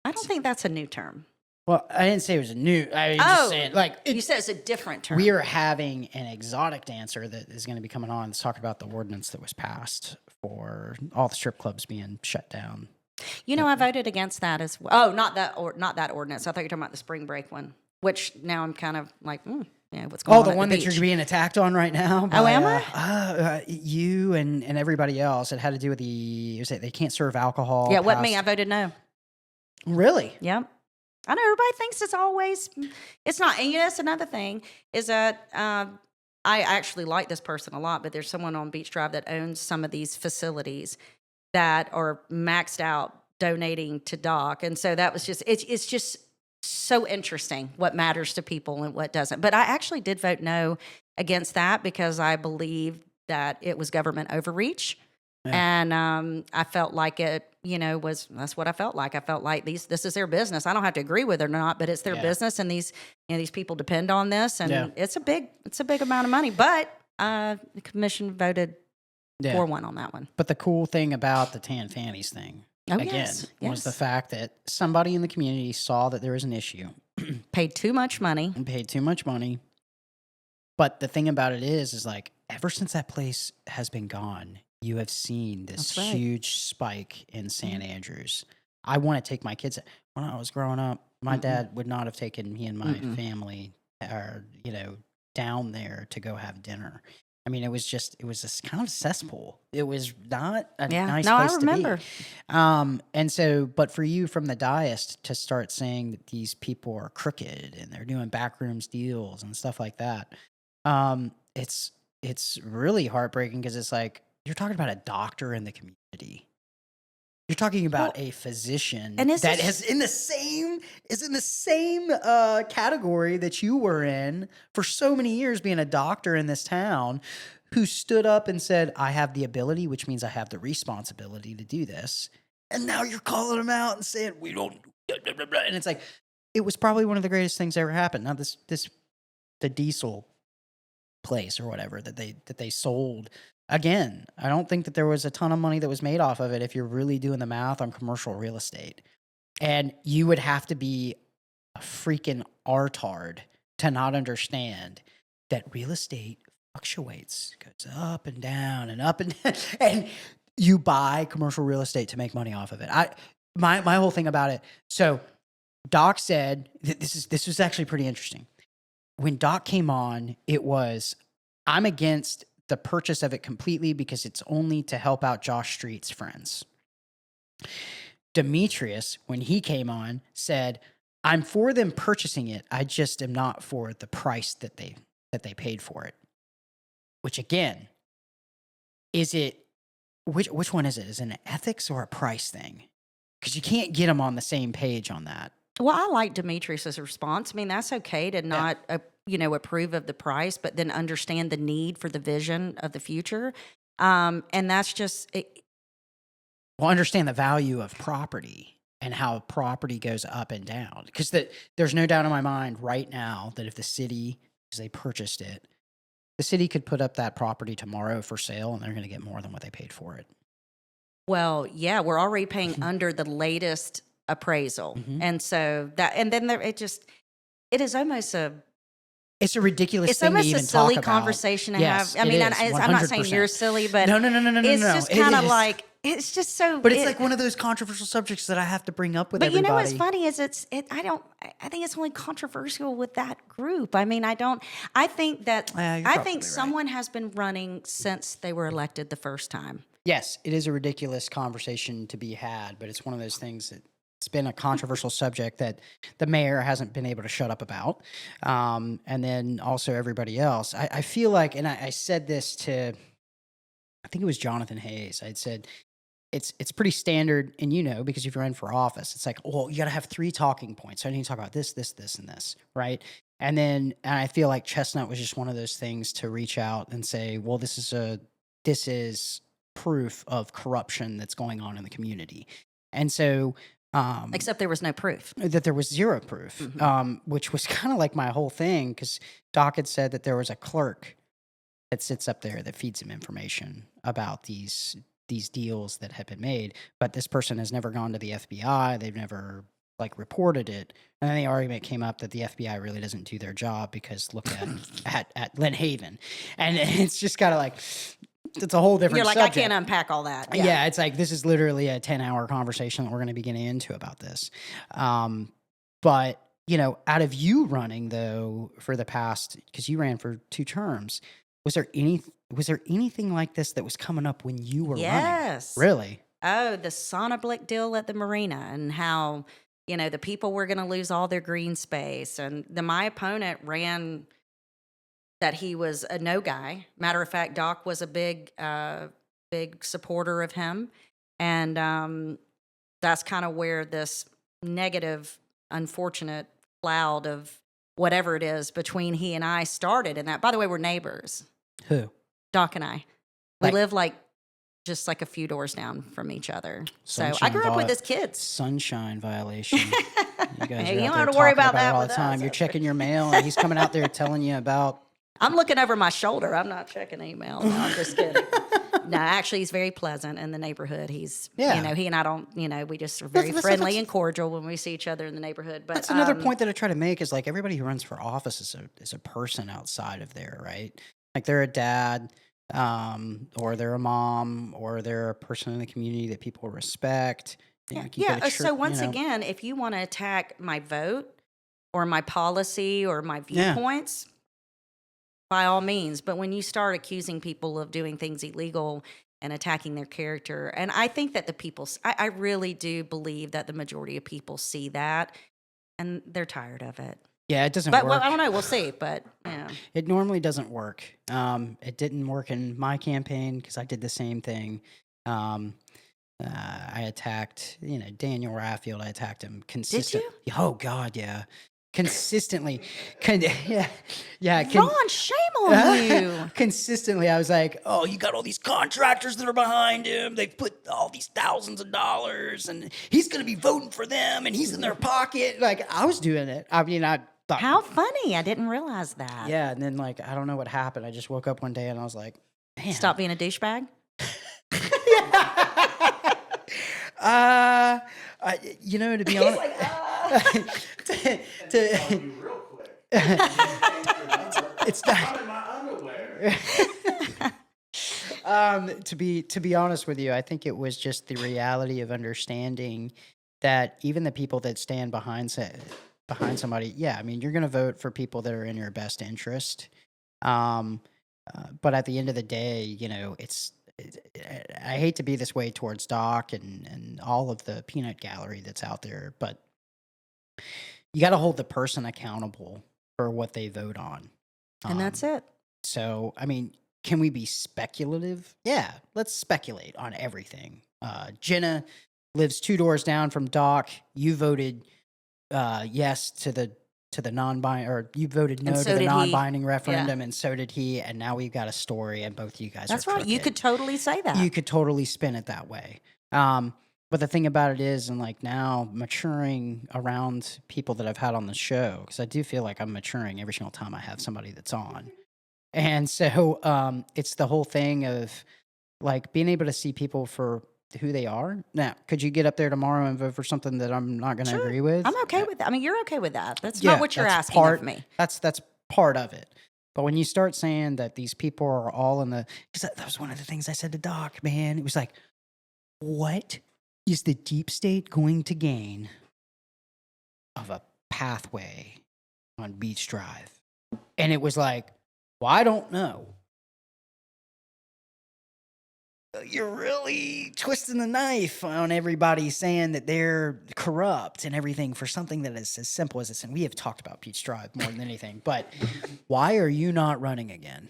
I don't think that's a new term. Well, I didn't say it was a new. I mean, just saying, like you said it's a different term. we are having an exotic dancer that is going to be coming on to talk about the ordinance that was passed for all the strip clubs being shut down. You know, I voted against that as well. Oh, not that ordinance. I thought you were talking about the spring break one, which now I'm kind of like, what's going on? Oh, the at one that beach? you're being attacked on right now. Oh, by, am I? You and everybody else. It had to do with they can't serve alcohol. Yeah, what me? I voted no. Really? Yep. I know everybody thinks it's not. And that's another thing is that I actually like this person a lot, but there's someone on Beach Drive that owns some of these facilities that are maxed out donating to Doc. And so that was it's just so interesting what matters to people and what doesn't. But I actually did vote no against that because I believe that it was government overreach. Yeah. And I felt like it, that's what I felt like. I felt like this is their business. I don't have to agree with it or not, but it's their business, and these people depend on this, and it's a big amount of money. But the commission voted 4-1 on that one. But the cool thing about the tan fannies thing, was the fact that somebody in the community saw that there was an issue, paid too much money, But the thing about it is like ever since that place has been gone, you have seen this huge spike in St. Andrews. I want to take my kids. When I was growing up, my dad would not have taken me and my family, down there to go have dinner. I mean, it was this kind of cesspool. It was not a nice place to be. I remember. And so, but for you from the dais to start saying that these people are crooked and they're doing backrooms deals and stuff like that, it's really heartbreaking because it's like, you're talking about a doctor in the community. You're talking about a physician that is in the same category that you were in for so many years, being a doctor in this town, who stood up and said, "I have the ability, which means I have the responsibility to do this." And now you're calling them out and saying, "We don't." And it's like, it was probably one of the greatest things that ever happened. Now the diesel place or whatever that they sold. Again, I don't think that there was a ton of money that was made off of it if you're really doing the math on commercial real estate. And you would have to be a freaking artard to not understand that real estate fluctuates, goes up and down and up and down, and you buy commercial real estate to make money off of it. My whole thing about it. So Doc said, this was actually pretty interesting. When Doc came on, it was, I'm against the purchase of it completely because it's only to help out Josh Street's friends. Demetrius, when he came on, said, I'm for them purchasing it. I just am not for the price that they paid for it. Which again, is it, which one is it? Is it an ethics or a price thing? Because you can't get them on the same page on that. Well, I like Demetrius's response. I mean, that's okay to not, approve of the price, but then understand the need for the vision of the future. And that's just it. Well, understand the value of property and how property goes up and down. Because there's no doubt in my mind right now that if the city, because they purchased it, the city could put up that property tomorrow for sale and they're going to get more than what they paid for it. Well, yeah, we're already paying under the latest appraisal. And so it is almost It's a ridiculous It's thing to almost a even talk silly about. conversation to Yes, have. I it mean, is, I'm not saying you're 100%. silly, but No, no, no, no, no, no, it's no. just It kind of is. like it's just so. But it's like one of those controversial subjects that I have to bring up with But you know what's everybody. funny is I think it's only controversial with that group. I mean, I don't. I think that Yeah, you're I probably think right. someone has been running since they were elected the first time. Yes, it is a ridiculous conversation to be had, but it's one of those things that it's been a controversial subject that the mayor hasn't been able to shut up about. And then also everybody else. I feel like, and I said this to, I think it was Jonathan Hayes. I'd said, it's pretty standard, and because you run for office, it's like, well, you got to have 3 talking points. I need to talk about this, this, this, and this, right? And I feel like Chestnut was just one of those things to reach out and say, well, this is proof of corruption that's going on in the community, and so Except there was no proof. that there was 0 proof, which was kind of like my whole thing, because Doc had said that there was a clerk that sits up there that feeds him information about these deals that have been made, but this person has never gone to the FBI. They've never reported it, and then the argument came up that the FBI really doesn't do their job because look at Lynn Haven, and it's just kind of like it's a whole different. You're like, subject. I can't unpack all that. Yeah, it's like this is literally a 10-hour conversation that we're going to be getting into about this. But out of you running though for the past, because you ran for 2 terms, was there anything like this that was coming up when you were running? Yes. Really? Oh, the Sonablick deal at the marina, and how the people were going to lose all their green space, and my opponent ran that he was a no guy. Matter of fact, Doc was a big supporter of him, and that's kind of where this negative, unfortunate cloud of whatever it is between he and I started. And that, by the way, we're neighbors. Who? Doc and I. We Like- live just a few doors down from each other. So I Sunshine grew up with vi- his kids. Sunshine violation. You guys Hey, are you out don't there have to worry talking about that it all with the time. us. You're checking your mail, and he's coming out there telling you about. I'm looking over my shoulder. I'm not checking email. No, I'm just kidding. No, actually, he's very pleasant in the neighborhood. He's, he and I don't, we just are very friendly and cordial when we see each other in the neighborhood. But that's another point that I try to make is everybody who runs for office is a person outside of there, right? Like they're a dad, or they're a mom, or they're a person in the community that people respect. So once again, if you want to attack my vote or my policy or my viewpoints, by all means. But when you start accusing people of doing things illegal and attacking their character, and I think that I really do believe that the majority of people see that, and they're tired of it. Yeah, it doesn't work. work. But I don't know. We'll see. But yeah, it normally doesn't work. It didn't work in my campaign because I did the same thing. I attacked, Daniel Raffield. I attacked him consistently. Did you? Oh God, yeah. Consistently. Ron, shame on you. Consistently, I was like, oh, you got all these contractors that are behind him. They put all these thousands of dollars, and he's going to be voting for them, and he's in their pocket. I was doing it. I mean, I thought. How funny. I didn't realize that. Yeah, and then, I don't know what happened. I just woke up one day, and I was like, man. Stop being a douchebag? To be honest, it's not. To be honest with you, I think it was just the reality of understanding that even the people that stand behind somebody, I mean, you're going to vote for people that are in your best interest. But at the end of the day, I hate to be this way towards Doc and all of the peanut gallery that's out there, but you got to hold the person accountable for what they vote on. And that's it. So, I mean, can we be speculative? Yeah, let's speculate on everything. Jenna lives 2 doors down from Doc. You voted yes to the non-binding, or you voted no to the non-binding referendum, and so did he. And now we've got a story, and both of you guys. That's are right. You could totally say that. You could totally spin it that way. But the thing about it is, and now maturing around people that I've had on the show, because I do feel like I'm maturing every single time I have somebody that's on. And so it's the whole thing of being able to see people for who they are. Now, could you get up there tomorrow and vote for something that I'm not going to agree with? I'm okay with that. I mean, you're okay with that. That's not what you're asking of me. That's part of it. But when you start saying that these people are all in the, because that was one of the things I said to Doc, man. It was like, what is the deep state going to gain of a pathway on Beach Drive? And it was like, well, I don't know. You're really twisting the knife on everybody saying that they're corrupt and everything for something that is as simple as this. And we have talked about Beach Drive more than anything, but why are you not running again?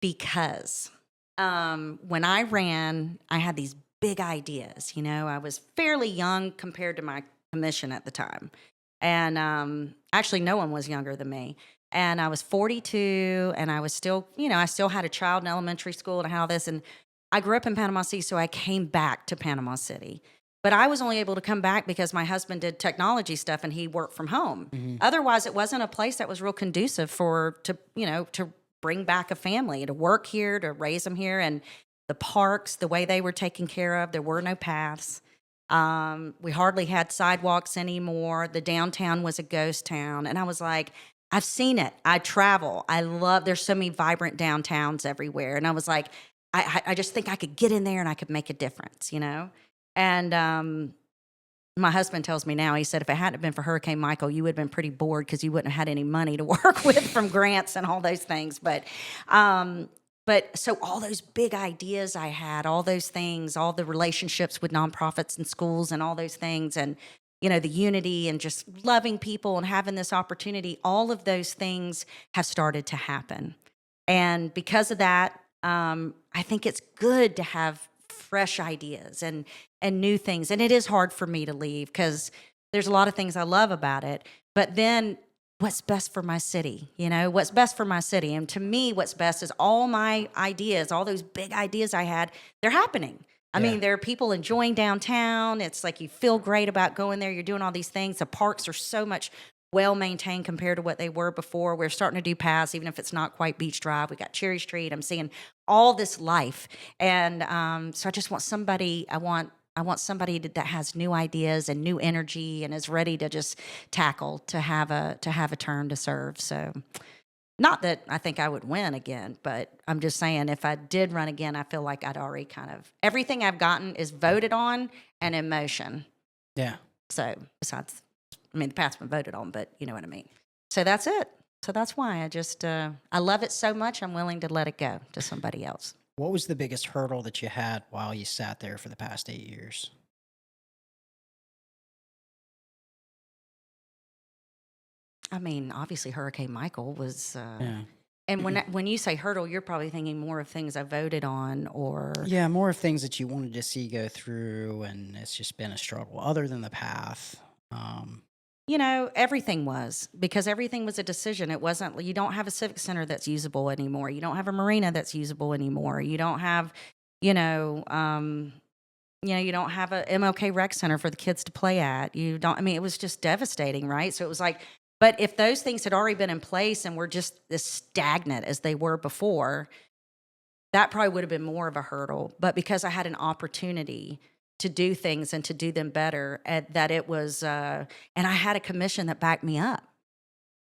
Because when I ran, I had these big ideas. You know, I was fairly young compared to my commission at the time. And actually, no one was younger than me. And I was 42, and I was still, you know, I still had a child in elementary school and all this. And I grew up in Panama City, so I came back to Panama City. But I was only able to come back because my husband did technology stuff and he worked from home. Mhm. Otherwise, it wasn't a place that was real conducive to bring back a family, to work here, to raise them here. And the parks, the way they were taken care of, there were no paths. We hardly had sidewalks anymore. The downtown was a ghost town. And I was like, I've seen it. I travel. There's so many vibrant downtowns everywhere. And I was like, I just think I could get in there and I could make a difference, you know? And my husband tells me now, he said, if it hadn't been for Hurricane Michael, you would have been pretty bored because you wouldn't have had any money to work with from grants and all those things. But so all those big ideas I had, all those things, all the relationships with nonprofits and schools and all those things, and, you know, the unity and just loving people and having this opportunity, all of those things have started to happen. And because of that, I think it's good to have fresh ideas and new things. And it is hard for me to leave because there's a lot of things I love about it. But then what's best for my city? You know, what's best for my city? And to me, what's best is all my ideas, all those big ideas I had, they're happening. I Yeah. mean, there are people enjoying downtown. It's like you feel great about going there. You're doing all these things. The parks are so much well maintained compared to what they were before. We're starting to do paths, even if it's not quite Beach Drive. We got Cherry Street. I'm seeing all this life, and so I just want somebody. I want somebody that has new ideas and new energy and is ready to just tackle to have a turn to serve. So, not that I think I would win again, but I'm just saying if I did run again, I feel like I'd already kind of everything I've gotten is voted on and in motion. Yeah. So besides, I mean, the past been voted on, but you know what I mean. So that's it. So that's why I just I love it so much. I'm willing to let it go to somebody else. What was the biggest hurdle that you had while you sat there for the past 8 years? I mean, obviously, Hurricane Michael was. Yeah. And when you say hurdle, you're probably thinking more of things I voted on, or Yeah, more of things that you wanted to see go through, and it's just been a struggle. Other than the path, you know, everything was because everything was a decision. It wasn't. You don't have a civic center that's usable anymore. You don't have a marina that's usable anymore. You don't have, you know, you don't have a MLK Rec Center for the kids to play at. You don't. I mean, it was just devastating, right? So it was like. But if those things had already been in place and were just as stagnant as they were before, that probably would have been more of a hurdle. But because I had an opportunity to do things and to do them better, that it was, and I had a commission that backed me up.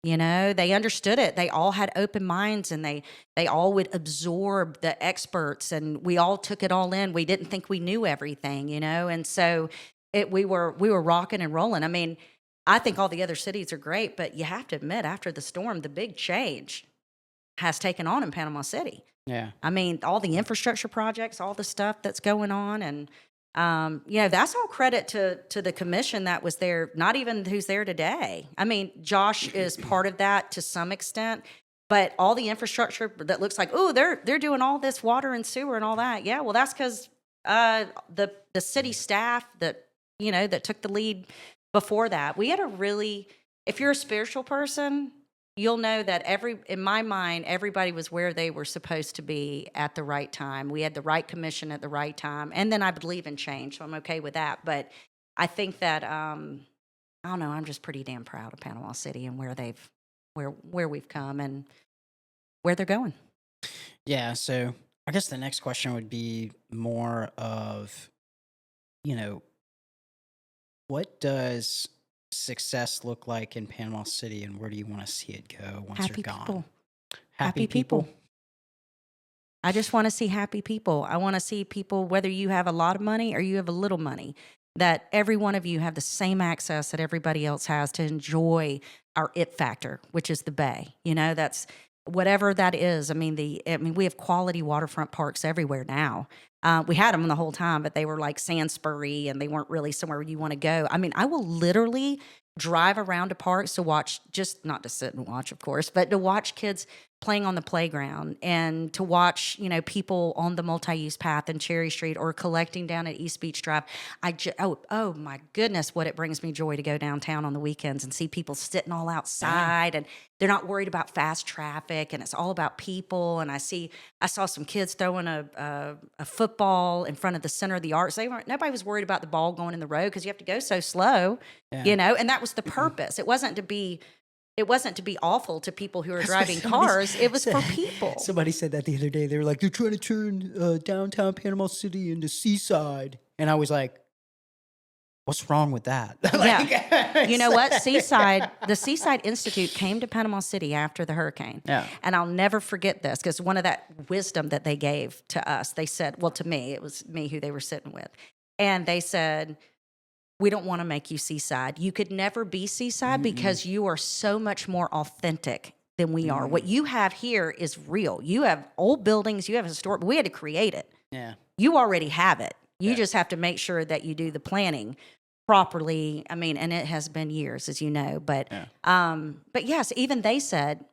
You know, they understood it. They all had open minds, and they all would absorb the experts, and we all took it all in. We didn't think we knew everything, you know, and so we were rocking and rolling. I mean, I think all the other cities are great, but you have to admit, after the storm, the big change has taken on in Panama City. yeah. I mean, all the infrastructure projects, all the stuff that's going on, and you know, that's all credit to the commission that was there. Not even who's there today. I mean, Josh is part of that to some extent, but all the infrastructure that looks like, oh, they're doing all this water and sewer and all that. Yeah, well, that's because the city staff that took the lead. Before that, we had a really, if you're a spiritual person, you'll know that in my mind, everybody was where they were supposed to be at the right time. We had the right commission at the right time. And then I believe in change, so I'm okay with that. But I think that, I don't know, I'm just pretty damn proud of Panama City and where we've come and where they're going. Yeah. So I guess the next question would be more of, you know, what does success look like in Panama City, and where do you want to see it go once Happy you're gone? people. Happy people? I just want to see happy people. I want to see people, whether you have a lot of money or you have a little money, that every one of you have the same access that everybody else has to enjoy our it factor, which is the bay. You know, that's whatever that is. I mean, we have quality waterfront parks everywhere now. We had them the whole time, but they were like sand spurry and they weren't really somewhere you want to go. I mean, I will literally drive around to parks to watch, just not to sit and watch, of course, but to watch kids playing on the playground and to watch, people on the multi-use path in Cherry Street or collecting down at East Beach Drive. Oh my goodness, what it brings me joy to go downtown on the weekends and see people sitting all outside and they're not worried about fast traffic and it's all about people. And I saw some kids throwing a football in front of the Center of the Arts. Nobody was worried about the ball going in the road because you have to go so slow, and that was the purpose. It wasn't to be awful to people who are driving cars. It was for people. Somebody said that the other day. They were like, they're trying to turn downtown Panama City into Seaside. And I was like, what's wrong with that? Yeah. You know what? The Seaside Institute came to Panama City after the hurricane. Yeah. And I'll never forget this because one of that wisdom that they gave to us, they said, well, to me, it was me who they were sitting with. And they said, we don't want to make you Seaside. You could never be Seaside because you are so much more authentic than we are. What you have here is real. You have old buildings, you have historic, we had to create it. Yeah. You already have it. You just have to make sure that you do the planning properly. I mean, and it has been years, as you know, but yes, even they said,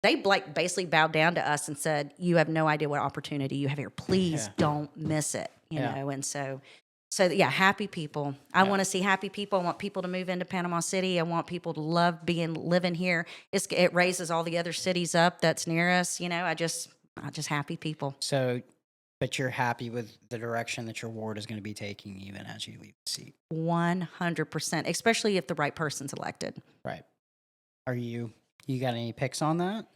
they basically bowed down to us and said, you have no idea what opportunity you have here. Please don't miss it, you know? And so happy people. I want to see happy people. I want people to move into Panama City. I want people to love living here. It raises all the other cities up that's near us. I just happy people. So, but you're happy with the direction that your ward is going to be taking even as you leave the seat? 100%, especially if the right person's elected. Right. You got any picks on that?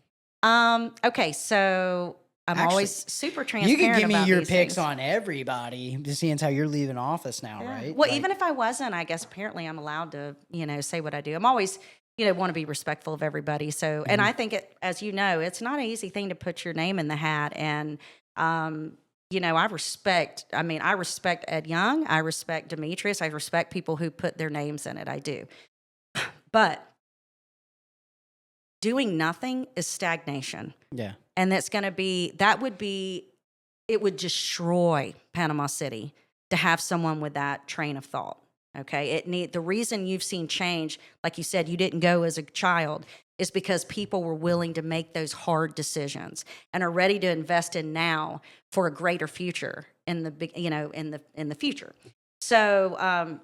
Okay, so I'm always super transparent. You can give me about your these picks things. on everybody, just seeing how you're leaving office now, right? Well, even if I wasn't, I guess apparently I'm allowed to, say what I do. I'm always, want to be respectful of everybody. So, and I think as you know, it's not an easy thing to put your name in the hat. And, I respect Ed Young. I respect Demetrius. I respect people who put their names in it. I do. But doing nothing is stagnation. Yeah. And it would destroy Panama City to have someone with that train of thought. Okay. The reason you've seen change, like you said, you didn't go as a child, is because people were willing to make those hard decisions and are ready to invest in now for a greater future in the future. So,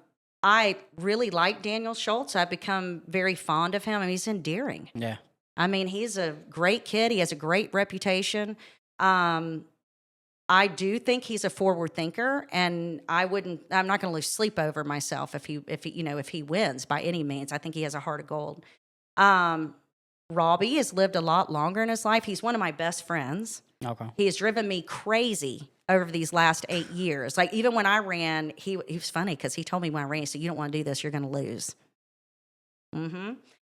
I really like Daniel Schultz. I've become very fond of him. I mean, he's endearing. Yeah. I mean, he's a great kid. He has a great reputation. I do think he's a forward thinker, and I'm not going to lose sleep over myself if he wins by any means. I think he has a heart of gold. Robbie has lived a lot longer in his life. He's one of my best friends. Okay. He has driven me crazy over these last 8 years. Like, even when I ran, he was funny because he told me when I ran, he said, you don't want to do this, you're going to lose. Mm-hmm.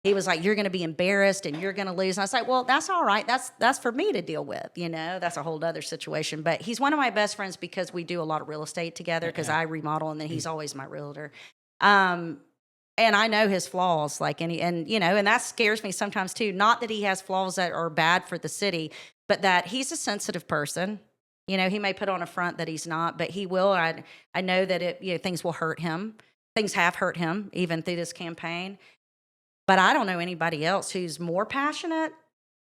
He was like, you're going to be embarrassed and you're going to lose. And I was like, well, that's all right. That's for me to deal with. That's a whole other situation. But he's one of my best friends because we do a lot of real estate together because I remodel and then he's always my realtor. And I know his flaws, and that scares me sometimes too. Not that he has flaws that are bad for the city, but that he's a sensitive person. He may put on a front that he's not, but he will. I know that things will hurt him. Things have hurt him even through this campaign. But I don't know anybody else who's more passionate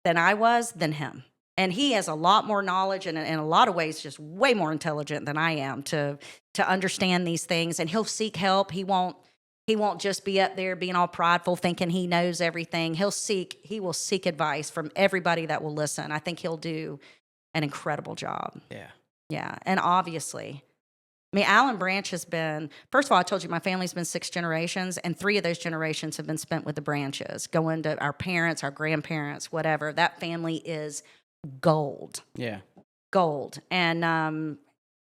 than I was than him. And he has a lot more knowledge and in a lot of ways just way more intelligent than I am to understand these things. And he'll seek help. He won't just be up there being all prideful, thinking he knows everything. He will seek advice from everybody that will listen. I think he'll do an incredible job. Yeah. Yeah. And obviously, Alan Branch has been, first of all, I told you my family's been 6 generations, and 3 of those generations have been spent with the Branches, going to our parents, our grandparents, whatever. That family is gold. Yeah. Gold. And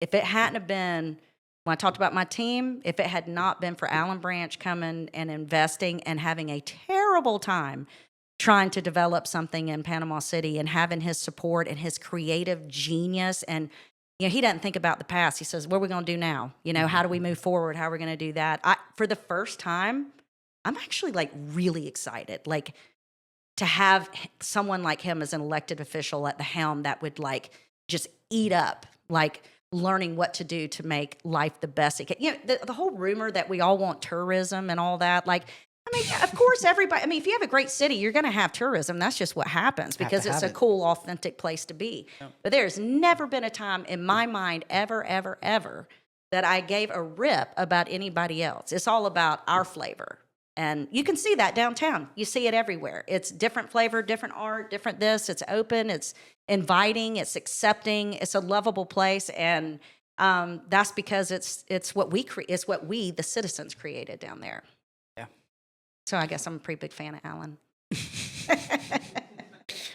if it hadn't have been When I talked about my team, if it had not been for Alan Branch coming and investing and having a terrible time trying to develop something in Panama City and having his support and his creative genius, and he doesn't think about the past. He says, what are we going to do now? How do we move forward? How are we going to do that? For the first time, I'm actually like really excited, like to have someone like him as an elected official at the helm that would like just eat up like learning what to do to make life the best it can. The whole rumor that we all want tourism and all that, like, I mean, of course, everybody, I mean, if you have a great city, you're going to have tourism. That's just what happens because it's a cool, authentic place to be. Yep. But there's never been a time in my mind ever, ever, ever that I gave a rip about anybody else. It's all about our flavor. And you can see that downtown. You see it everywhere. It's different flavor, different art, different this. It's open. It's inviting. It's accepting. It's a lovable place. And that's because it's what we, the citizens, created down there. Yeah. So I guess I'm a pretty big fan of Alan.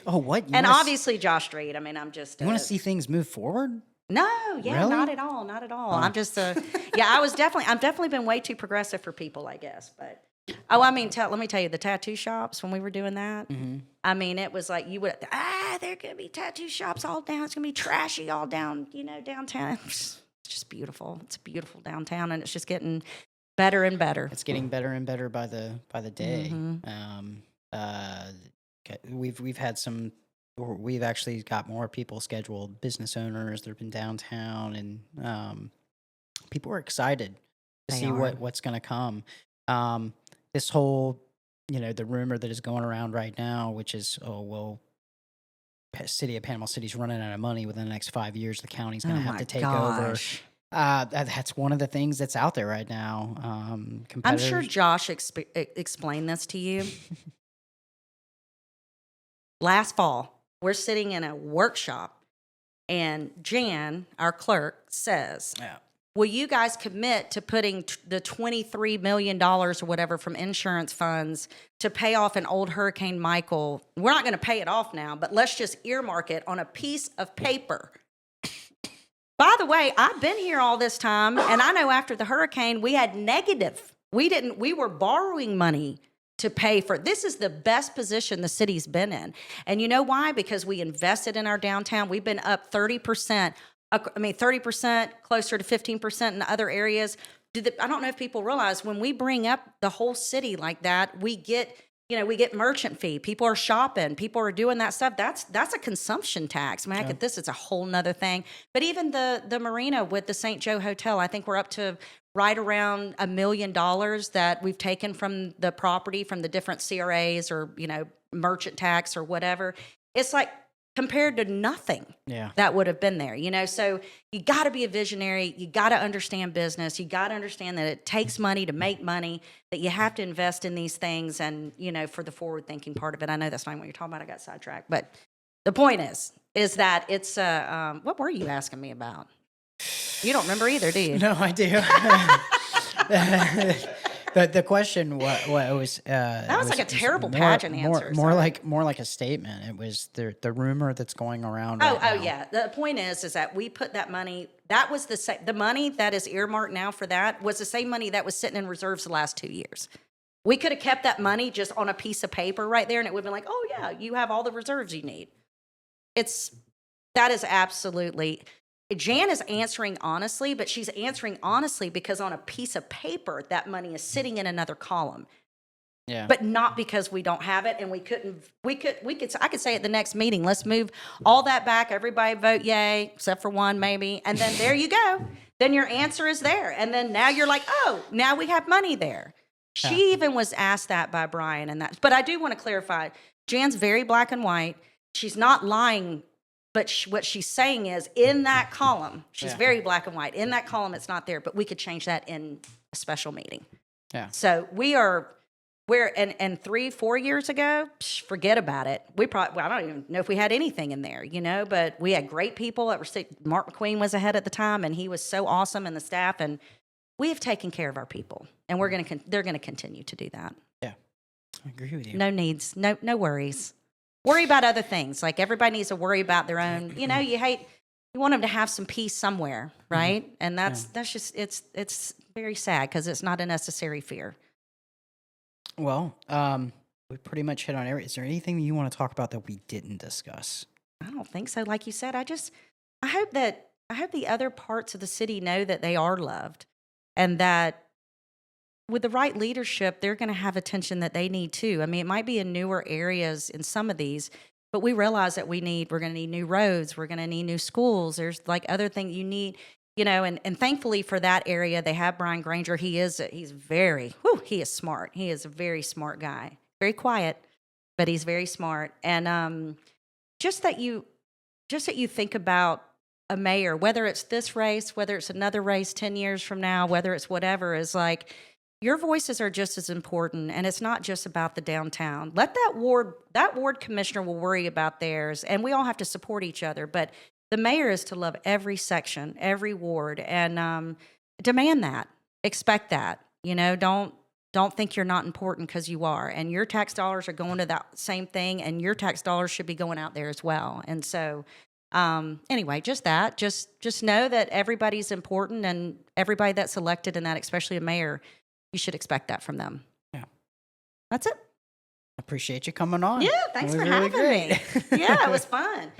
Oh, what? And obviously Josh Street. I mean, I'm just. You want to see things move forward? No, yeah, really? not at all, not at all. I'm just I've definitely been way too progressive for people, I guess. But I mean, let me tell you, the tattoo shops when we were doing that. Mm-hmm. I mean, it was like there could be tattoo shops all down. It's gonna be trashy all down, downtown. It's just beautiful. It's a beautiful downtown, and it's just getting better and better. It's getting better and better by the day. Mm-hmm. We've actually got more people scheduled, business owners that have been downtown, and people are excited to see what's going to come. This whole, the rumor that is going around right now, which is, city of Panama City's running out of money within the next 5 years. The county's going to have to take over. That's one of the things that's out there right now. I'm sure Josh explained this to you. Last fall, we're sitting in a workshop, and Jan, our clerk, says, will you guys commit to putting the $23 million or whatever from insurance funds to pay off an old Hurricane Michael? We're not going to pay it off now, but let's just earmark it on a piece of paper. By the way, I've been here all this time, and I know after the hurricane, we had negative. We were borrowing money to pay for. This is the best position the city's been in. And you know why? Because we invested in our downtown. We've been up 30%. 30%, closer to 15% in other areas. I don't know if people realize when we bring up the whole city like that, we get merchant fee. People are shopping. People are doing that stuff. That's a consumption tax. I mean, it's a whole nother thing. But even the marina with the St. Joe Hotel, I think we're up to right around $1 million that we've taken from the property, from the different CRAs or, merchant tax or whatever. It's like compared to nothing that would have been there, So you got to be a visionary. You got to understand business. You got to understand that it takes money to make money, that you have to invest in these things and, for the forward-thinking part of it. I know that's not what you're talking about. I got sidetracked. But the point is that it's, what were you asking me about? You don't remember either, do you? No, I do. The question what was that was like a terrible pageant answer. More like a statement. It was the rumor that's going around. Right now. Yeah. The point is that we put that money. That was the money that is earmarked now for that was the same money that was sitting in reserves the last 2 years. We could have kept that money just on a piece of paper right there, and it would have been like, oh yeah, you have all the reserves you need. That is absolutely. Jan is answering honestly, but she's answering honestly because on a piece of paper, that money is sitting in another column. Yeah. But not because we don't have it and I could say at the next meeting, let's move all that back. Everybody vote yay, except for one maybe. And then there you go. Then your answer is there. And then now you're like, oh, now we have money there. She even was asked that by Brian but I do want to clarify. Jan's very black and white. She's not lying. But what she's saying is in that column, she's very black and white. In that column, it's not there, but we could change that in a special meeting. Yeah. So we're 3-4 years ago, forget about it. I don't even know if we had anything in there, but we had great people that were sick. Mark McQueen was ahead at the time, and he was so awesome, and the staff, and we have taken care of our people, and they're going to continue to do that. Yeah, I agree with you. No needs, no worries. Worry about other things. Like everybody needs to worry about their own. You hate you want them to have some peace somewhere, right? And Yeah. that's just it's very sad because it's not a necessary fear. Well, we pretty much hit on every. Is there anything you want to talk about that we didn't discuss? I don't think so. Like you said, I hope the other parts of the city know that they are loved, and that with the right leadership, they're going to have attention that they need too. I mean, it might be in newer areas in some of these, but we realize that we're going to need new roads. We're going to need new schools. There's like other things you need, and thankfully for that area, they have Brian Granger. He's he is smart. He is a very smart guy, very quiet, but he's very smart. And just that you, just that you think about a mayor, whether it's this race, whether it's another race 10 years from now, whether it's whatever, is like, your voices are just as important, and it's not just about the downtown. Let that ward commissioner will worry about theirs, and we all have to support each other. But the mayor is to love every section, every ward, and demand that, expect that. Don't think you're not important, because you are, and your tax dollars are going to that same thing, and your tax dollars should be going out there as well. And so, anyway, just know that everybody's important, and everybody that's elected in that, especially a mayor, you should expect that from them. Yeah. That's it. Appreciate you coming on. Yeah, thanks It for was really having me. great. Yeah, it was fun.